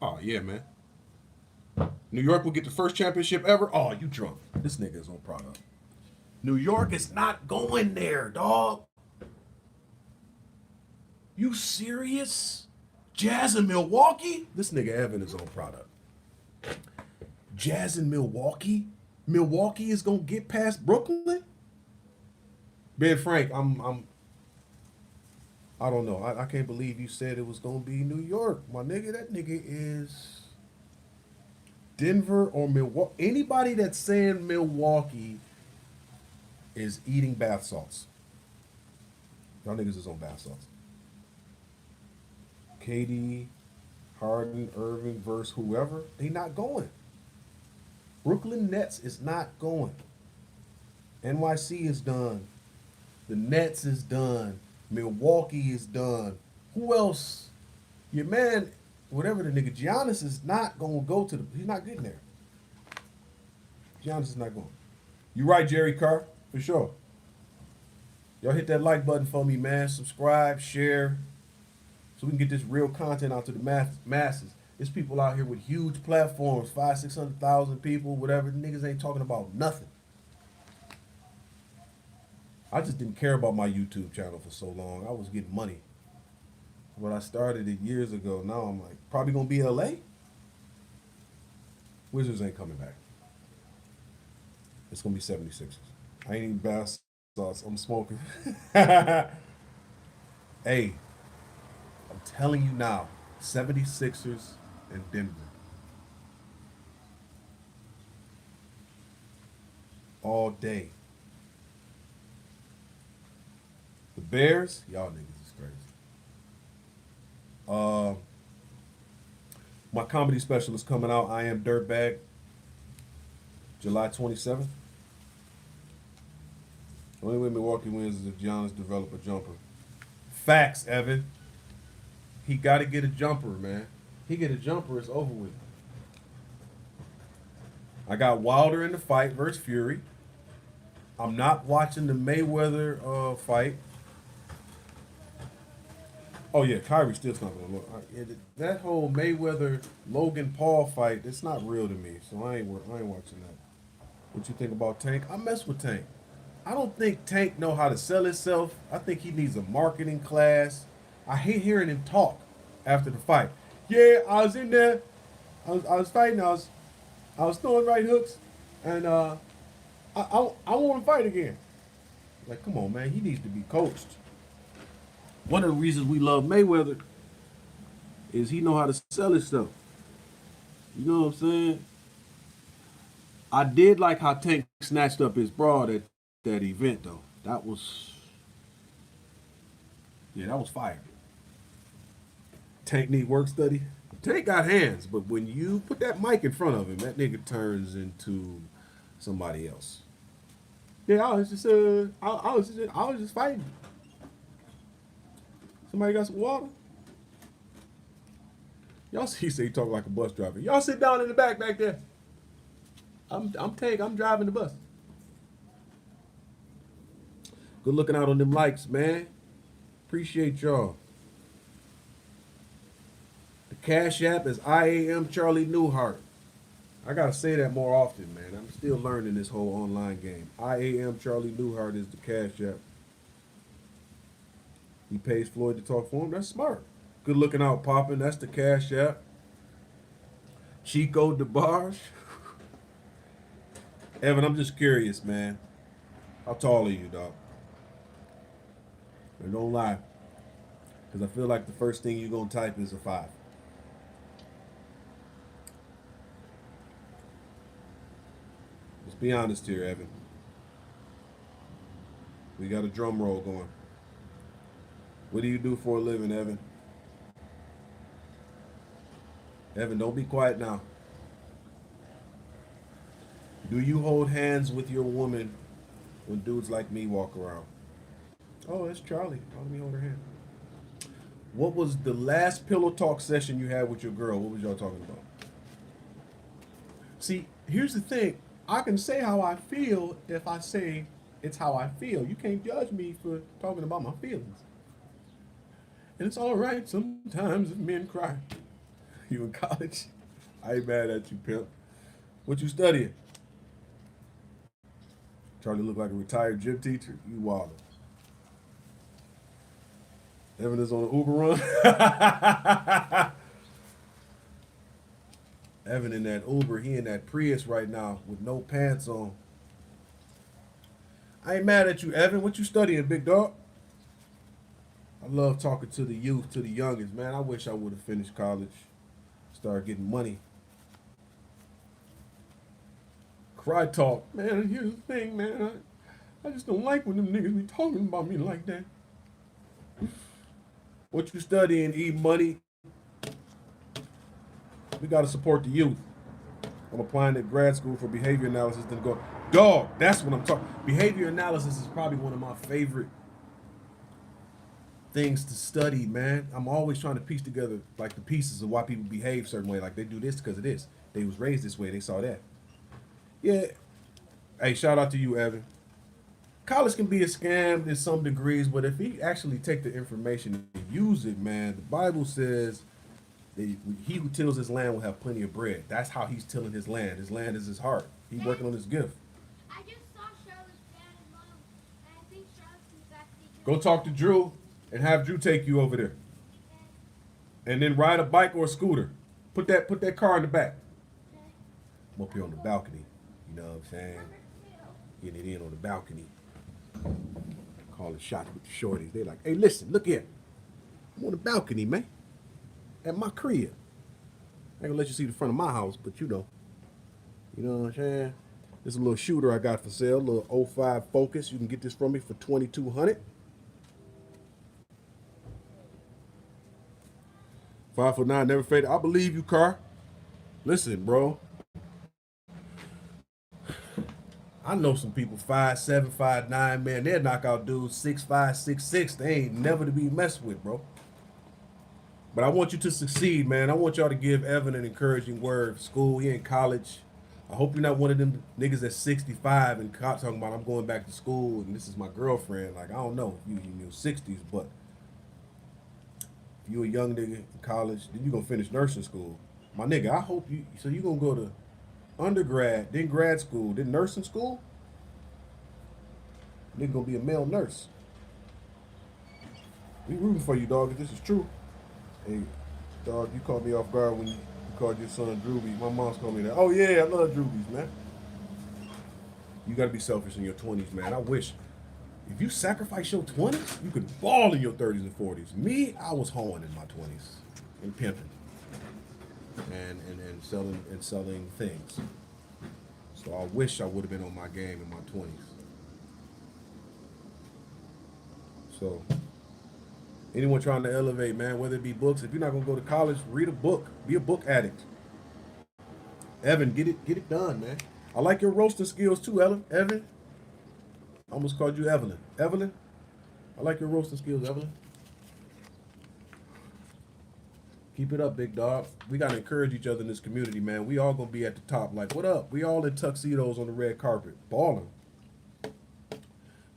Oh, yeah, man. New York will get the first championship ever? Oh, you drunk. This nigga is on product. New York is not going there, dog. You serious? Jazz in Milwaukee? This nigga Evan is on product. Jazz in Milwaukee? Milwaukee is gonna get past Brooklyn? Ben Frank, I don't know. I can't believe you said it was gonna be New York. My nigga, that nigga is Denver or Milwaukee. Anybody that's saying Milwaukee is eating bath salts. Y'all niggas is on bath salts. KD, Harden, Irving versus whoever, they not going. Brooklyn Nets is not going. NYC is done. The Nets is done. Milwaukee is done. Who else? Your man, whatever the nigga, Giannis is not gonna go to the. He's not getting there. Giannis is not going. You right, Jerry Carr, for sure. Y'all hit that like button for me, man. Subscribe, share, so we can get this real content out to the masses. There's people out here with huge platforms, 500,000, 600,000 people, whatever. The niggas ain't talking about nothing. I just didn't care about my YouTube channel for so long. I was getting money. But I started it years ago. Now I'm like, probably gonna be LA. Wizards ain't coming back. It's gonna be 76ers. I ain't even bass sauce. I'm smoking. Hey, I'm telling you now, 76ers and Denver. All day. The Bears, y'all niggas is crazy. My comedy special is coming out. I Am Dirtbag, July 27th. Only way Milwaukee wins is if Giannis develop a jumper. Facts, Evan. He got to get a jumper, man. He get a jumper, it's over with. I got Wilder in the fight versus Fury. I'm not watching the Mayweather fight. Oh yeah, Kyrie's still not gonna look. That whole Mayweather Logan Paul fight, it's not real to me, so I ain't watching that. What you think about Tank? I mess with Tank. I don't think Tank know how to sell himself. I think he needs a marketing class. I hate hearing him talk after the fight. Yeah, I was in there. I was fighting. I was throwing right hooks, and I want to fight again. Like, come on, man. He needs to be coached. One of the reasons we love Mayweather is he know how to sell himself. You know what I'm saying? I did like how Tank snatched up his broad at that event, though. That was fire. Tank need work study. Tank got hands, but when you put that mic in front of him, that nigga turns into somebody else. Yeah, I was just fighting. Somebody got some water? Y'all see, he say he talk like a bus driver. Y'all sit down in the back there. I'm Tank. I'm driving the bus. Good looking out on them likes, man. Appreciate y'all. The Cash App is iamcharlienewhart. I gotta say that more often, man. I'm still learning this whole online game. iamcharlienewhart is the Cash App. He pays Floyd to talk for him. That's smart. Good looking out, popping. That's the Cash App. Chico DeBarge. Evan, I'm just curious, man. How tall are you, dog? And don't lie. Because I feel like the first thing you're going to type is a 5. Let's be honest here, Evan. We got a drum roll going. What do you do for a living, Evan? Evan, don't be quiet now. Do you hold hands with your woman when dudes like me walk around? Oh, that's Charlie. Let me hold her hand. What was the last pillow talk session you had with your girl? What was y'all talking about? See, here's the thing. I can say how I feel if I say it's how I feel. You can't judge me for talking about my feelings. And it's all right sometimes if men cry. You in college? I ain't mad at you, pimp. What you studying? Charlie look like a retired gym teacher. You wildin'. Evan is on an Uber run. Evan in that Uber, he in that Prius right now with no pants on. I ain't mad at you, Evan. What you studying, big dog? I love talking to the youth, to the youngest, man. I wish I would have finished college, started getting money. Cry talk. Man, here's the thing, man. I just don't like when them niggas be talking about me like that. What you studying, E-Money? We got to support the youth. I'm applying at grad school for behavior analysis. Then go, dog, that's what I'm talking. Behavior analysis is probably one of my favorite things to study, man. I'm always trying to piece together like the pieces of why people behave a certain way. Like they do this because of this. They was raised this way. They saw that. Yeah. Hey, shout out to you, Evan. College can be a scam in some degrees, but if he actually take the information and use it, man, the Bible says that he who tills his land will have plenty of bread. That's how he's tilling his land. His land is his heart. He's working on his gift. I just saw Charlotte's dad and mom, and I think Charlotte's actually Go talk to Drew and have Drew take you over there. And then ride a bike or a scooter. Put that car in the back. I'm up here on the balcony. You know what I'm saying? Getting it in on the balcony. Calling shots with the shorties. They like, hey, listen, look here. I'm on the balcony, man. At my crib. I ain't gonna let you see the front of my house, but you know. You know what I'm saying? This is a little shooter I got for sale, a little 05 Focus. You can get this from me for $2,200. 5'9", never faded. I believe you, car. Listen, bro. I know some people 5'7", 5'9", man. They'll knock out dudes 6'5", 6'6". They ain't never to be messed with, bro. But I want you to succeed, man. I want y'all to give Evan an encouraging word. School, he in college. I hope you're not one of them niggas that's 65 and talking about I'm going back to school and this is my girlfriend. Like, I don't know if you in your 60s, but if you a young nigga in college, then you gonna finish nursing school. My nigga, I hope you, so you gonna go to undergrad, then grad school, then nursing school? Nigga gonna be a male nurse. We rooting for you, dog, if this is true. Hey, dog, you caught me off guard when you called your son Droobies. My mom's called me that. Oh yeah, I love Droobies, man. You gotta be selfish in your 20s, man. I wish if you sacrifice your 20s, you could ball in your 30s and 40s. Me, I was hoeing in my 20s and pimping and selling things. So I wish I would have been on my game in my 20s. So anyone trying to elevate, man, whether it be books, if you're not gonna go to college, read a book. Be a book addict. Evan, get it done, man. I like your roasting skills too, Evan. I almost called you Evelyn. Evelyn, I like your roasting skills, Evelyn. Keep it up, big dog. We gotta encourage each other in this community, man. We all gonna be at the top. Like, what up? We all in tuxedos on the red carpet, balling.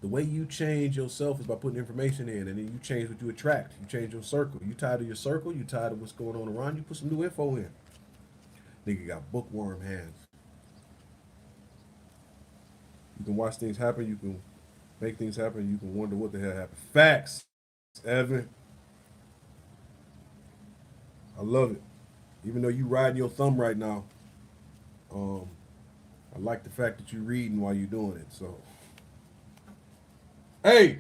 The way you change yourself is by putting information in, and then you change what you attract. You change your circle. You tired of your circle, you tired of what's going on around you, put some new info in. Nigga got bookworm hands. You can watch things happen, you can make things happen, you can wonder what the hell happened. Facts, Evan. I love it. Even though you riding your thumb right now, I like the fact that you're reading while you're doing it, so. Hey!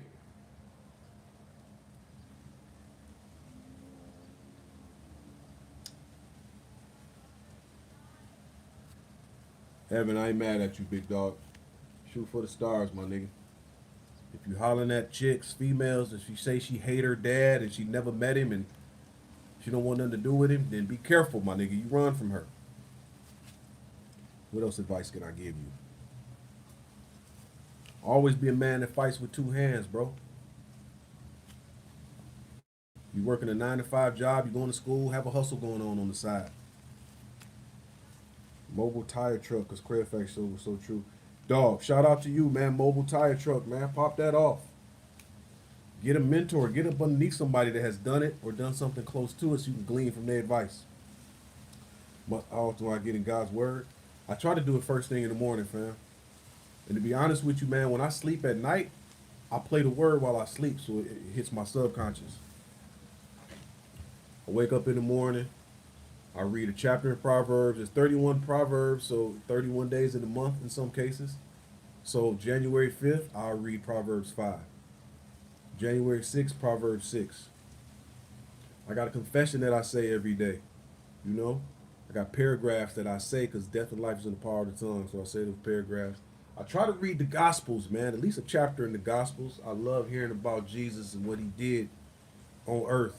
Evan, I ain't mad at you, big dog. Shoot for the stars, my nigga. If you hollering at chicks, females, and she say she hate her dad and she never met him and she don't want nothing to do with him, then be careful, my nigga. You run from her. What else advice can I give you? Always be a man that fights with two hands, bro. You working a 9-to-5 job, you going to school, have a hustle going on the side. Mobile tire truck, because Craig Facts was so true. Dog, shout out to you, man. Mobile tire truck, man. Pop that off. Get a mentor. Get up underneath somebody that has done it or done something close to it so you can glean from their advice. But how do I get in God's word? I try to do it first thing in the morning, fam. And to be honest with you, man, when I sleep at night, I play the word while I sleep so it hits my subconscious. I wake up in the morning. I read a chapter in Proverbs. There's 31 Proverbs, so 31 days in a month in some cases. So January 5th, I'll read Proverbs 5. January 6th, Proverbs 6. I got a confession that I say every day. You know? I got paragraphs that I say because death and life is in the power of the tongue, so I say those paragraphs. I try to read the Gospels, man, at least a chapter in the Gospels. I love hearing about Jesus and what he did on earth.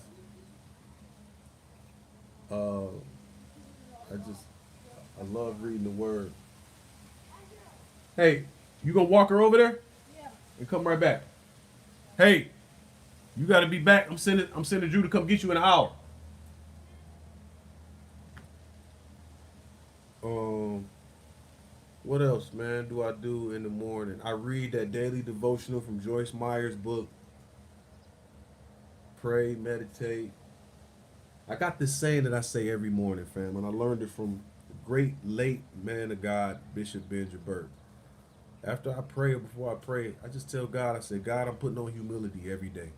I love reading the word. Hey, you gonna walk her over there? Yeah. And come right back. Hey, You got to be back. I'm sending Drew to come get you in an hour. Um, what else, man? Do I do in the morning? I read that daily devotional from Joyce Meyer's book. Pray, meditate. I got this saying that I say every morning, fam, and I learned it from the great late man of God, Bishop Benjamin Burke. After I pray or before I pray, I just tell God, I say, God, I'm putting on humility every day.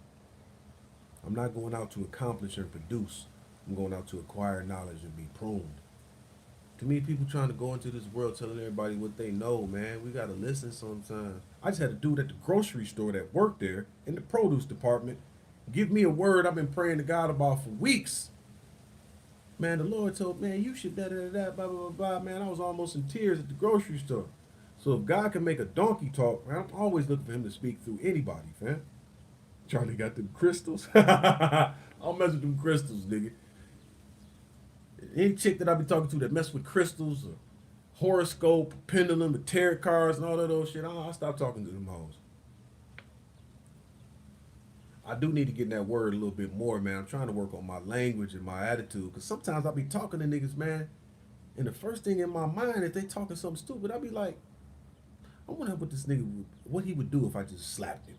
I'm not going out to accomplish and produce. I'm going out to acquire knowledge and be pruned. Too many people trying to go into this world telling everybody what they know, man. We got to listen sometimes. I just had a dude at the grocery store that worked there in the produce department give me a word I've been praying to God about for weeks. Man, the Lord told, man, you should da da da da, blah, blah, blah, blah. Man, I was almost in tears at the grocery store. So if God can make a donkey talk, man, I'm always looking for him to speak through anybody, fam. Charlie got them crystals. I'll mess with them crystals, nigga. Any chick that I be talking to that mess with crystals or horoscope, pendulum, the tarot cards, and all that old shit, I'll stop talking to them hoes. I do need to get in that word a little bit more, man. I'm trying to work on my language and my attitude. Because sometimes I'll be talking to niggas, man, and the first thing in my mind, if they talking something stupid, I'll be like, I wonder what this nigga, what he would do if I just slapped him.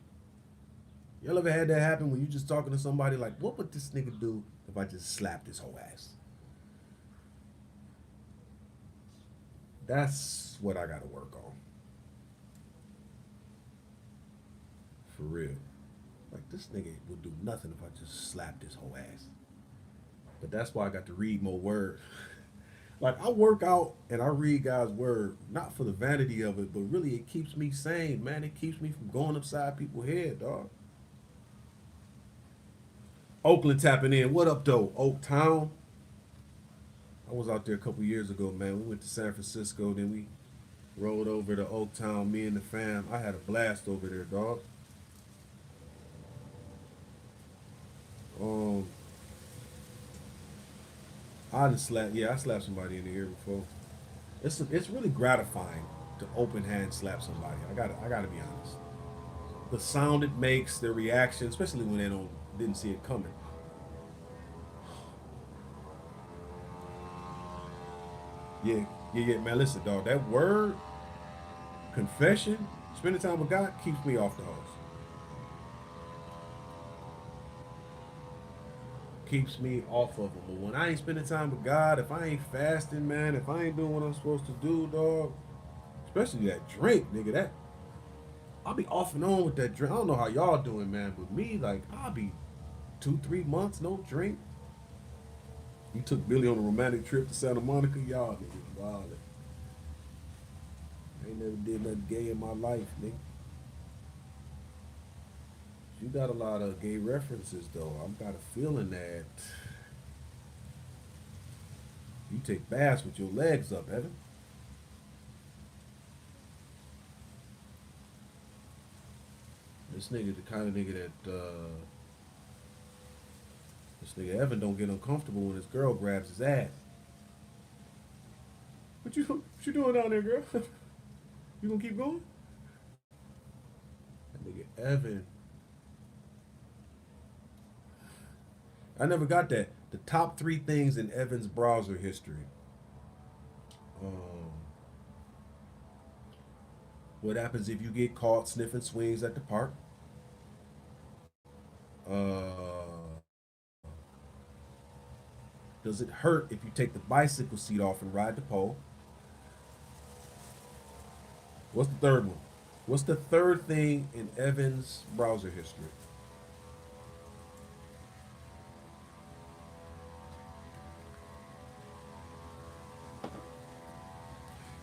Y'all ever had that happen when you just talking to somebody like, what would this nigga do if I just slapped his whole ass? That's what I got to work on. For real. Like, this nigga would do nothing if I just slapped his whole ass. But that's why I got to read more word. Like, I work out and I read God's word, not for the vanity of it, but really it keeps me sane, man. It keeps me from going upside people's head, dog. Oakland tapping in. What up, though? Oak Town. I was out there a couple years ago, man. We went to San Francisco, then we rolled over to Oak Town, me and the fam. I had a blast over there, dog. Um, I slapped somebody in the ear before. It's really gratifying to open hand slap somebody. I gotta be honest. The sound it makes, their reaction, especially when they didn't see it coming. Yeah, yeah, man. Listen, dog. That word, confession, spending time with God keeps me off the hose. Keeps me off of them. But when I ain't spending time with God, if I ain't fasting, man, if I ain't doing what I'm supposed to do, dog, especially that drink, nigga, that I'll be off and on with that drink. I don't know how y'all doing, man, but me, like, I'll be 2, 3 months no drink. You took Billy on a romantic trip to Santa Monica, y'all niggas wild. I ain't never did nothing gay in my life, nigga. You got a lot of gay references, though. I've got a feeling that you take baths with your legs up, Evan. This nigga, the kind of nigga that this nigga Evan don't get uncomfortable when his girl grabs his ass. What you doing down there, girl? You gonna keep going? That nigga Evan. I never got that. The top 3 things in Evan's browser history. Um, what happens if you get caught sniffing swings at the park? Uh, does it hurt if you take the bicycle seat off and ride the pole? What's the third one? What's the third thing in Evan's browser history?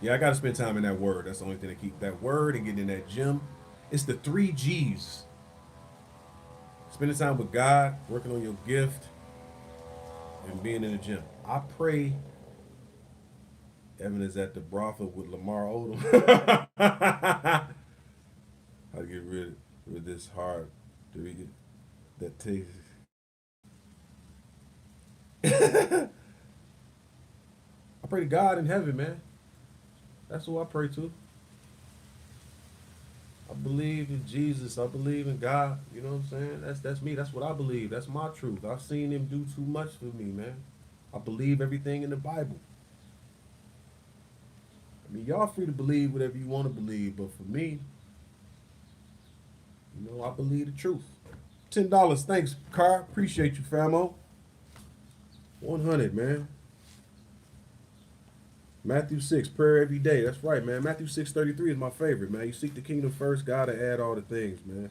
Yeah, I gotta spend time in that word. That's the only thing to keep that word and getting in that gym. It's the 3 G's. Spending time with God, working on your gift, and being in the gym. I pray Evan is at the brothel with Lamar Odom. How to get rid of this hard to get that taste. I pray to God in heaven, man. That's who I pray to. believe in Jesus. I believe in God. You know what I'm saying? That's me. That's what I believe. That's my truth. I've seen him do too much for me, man. I believe everything in the Bible. I mean, y'all free to believe whatever you want to believe, but for me, you know, I believe the truth. $10. Thanks, Car. Appreciate you, famo. 100, man. Matthew 6, prayer every day. That's right, man. Matthew 6:33 is my favorite, man. You seek the kingdom first, God to add all the things, man.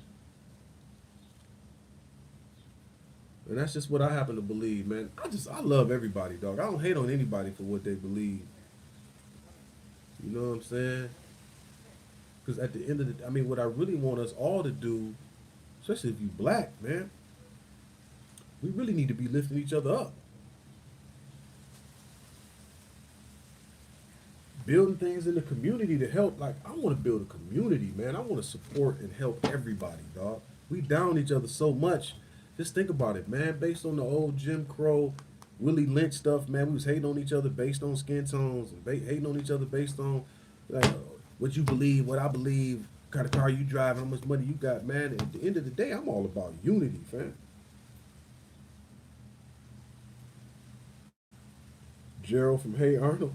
And that's just what I happen to believe, man. I love everybody, dog. I don't hate on anybody for what they believe. You know what I'm saying? Because at the end of the, I mean, what I really want us all to do, especially if you black, man, we really need to be lifting each other up. Building things in the community to help. Like, I want to build a community, man. I want to support and help everybody, dog. We down each other so much. Just think about it, man. Based on the old Jim Crow, Willie Lynch stuff, man, we was hating on each other based on skin tones and hating on each other based on like what you believe, what I believe, what kind of car you drive, how much money you got, man. At the end of the day, I'm all about unity, fam. Gerald from Hey Arnold.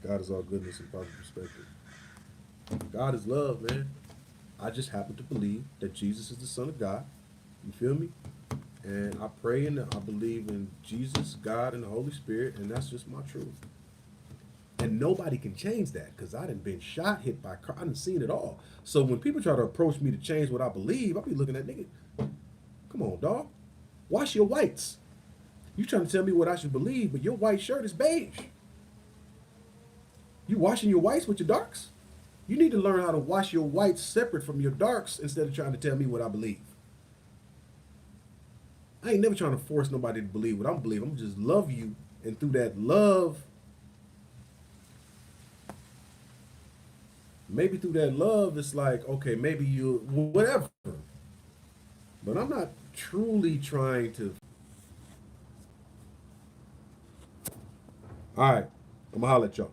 God is all goodness and positive perspective. God is love, man. I just happen to believe that Jesus is the Son of God. You feel me? And I pray and I believe in Jesus, God, and the Holy Spirit, and that's just my truth. And nobody can change that because I done been shot, hit by a car, I done seen it all. So when people try to approach me to change what I believe, I'll be looking at nigga, come on, dog. Wash your whites. You trying to tell me what I should believe, but your white shirt is beige. You washing your whites with your darks? You need to learn how to wash your whites separate from your darks instead of trying to tell me what I believe. I ain't never trying to force nobody to believe what I believe. I'm just love you, and through that love, maybe through that love, it's like, okay, maybe you, whatever. But I'm not truly trying to. All right, I'm gonna holler at y'all.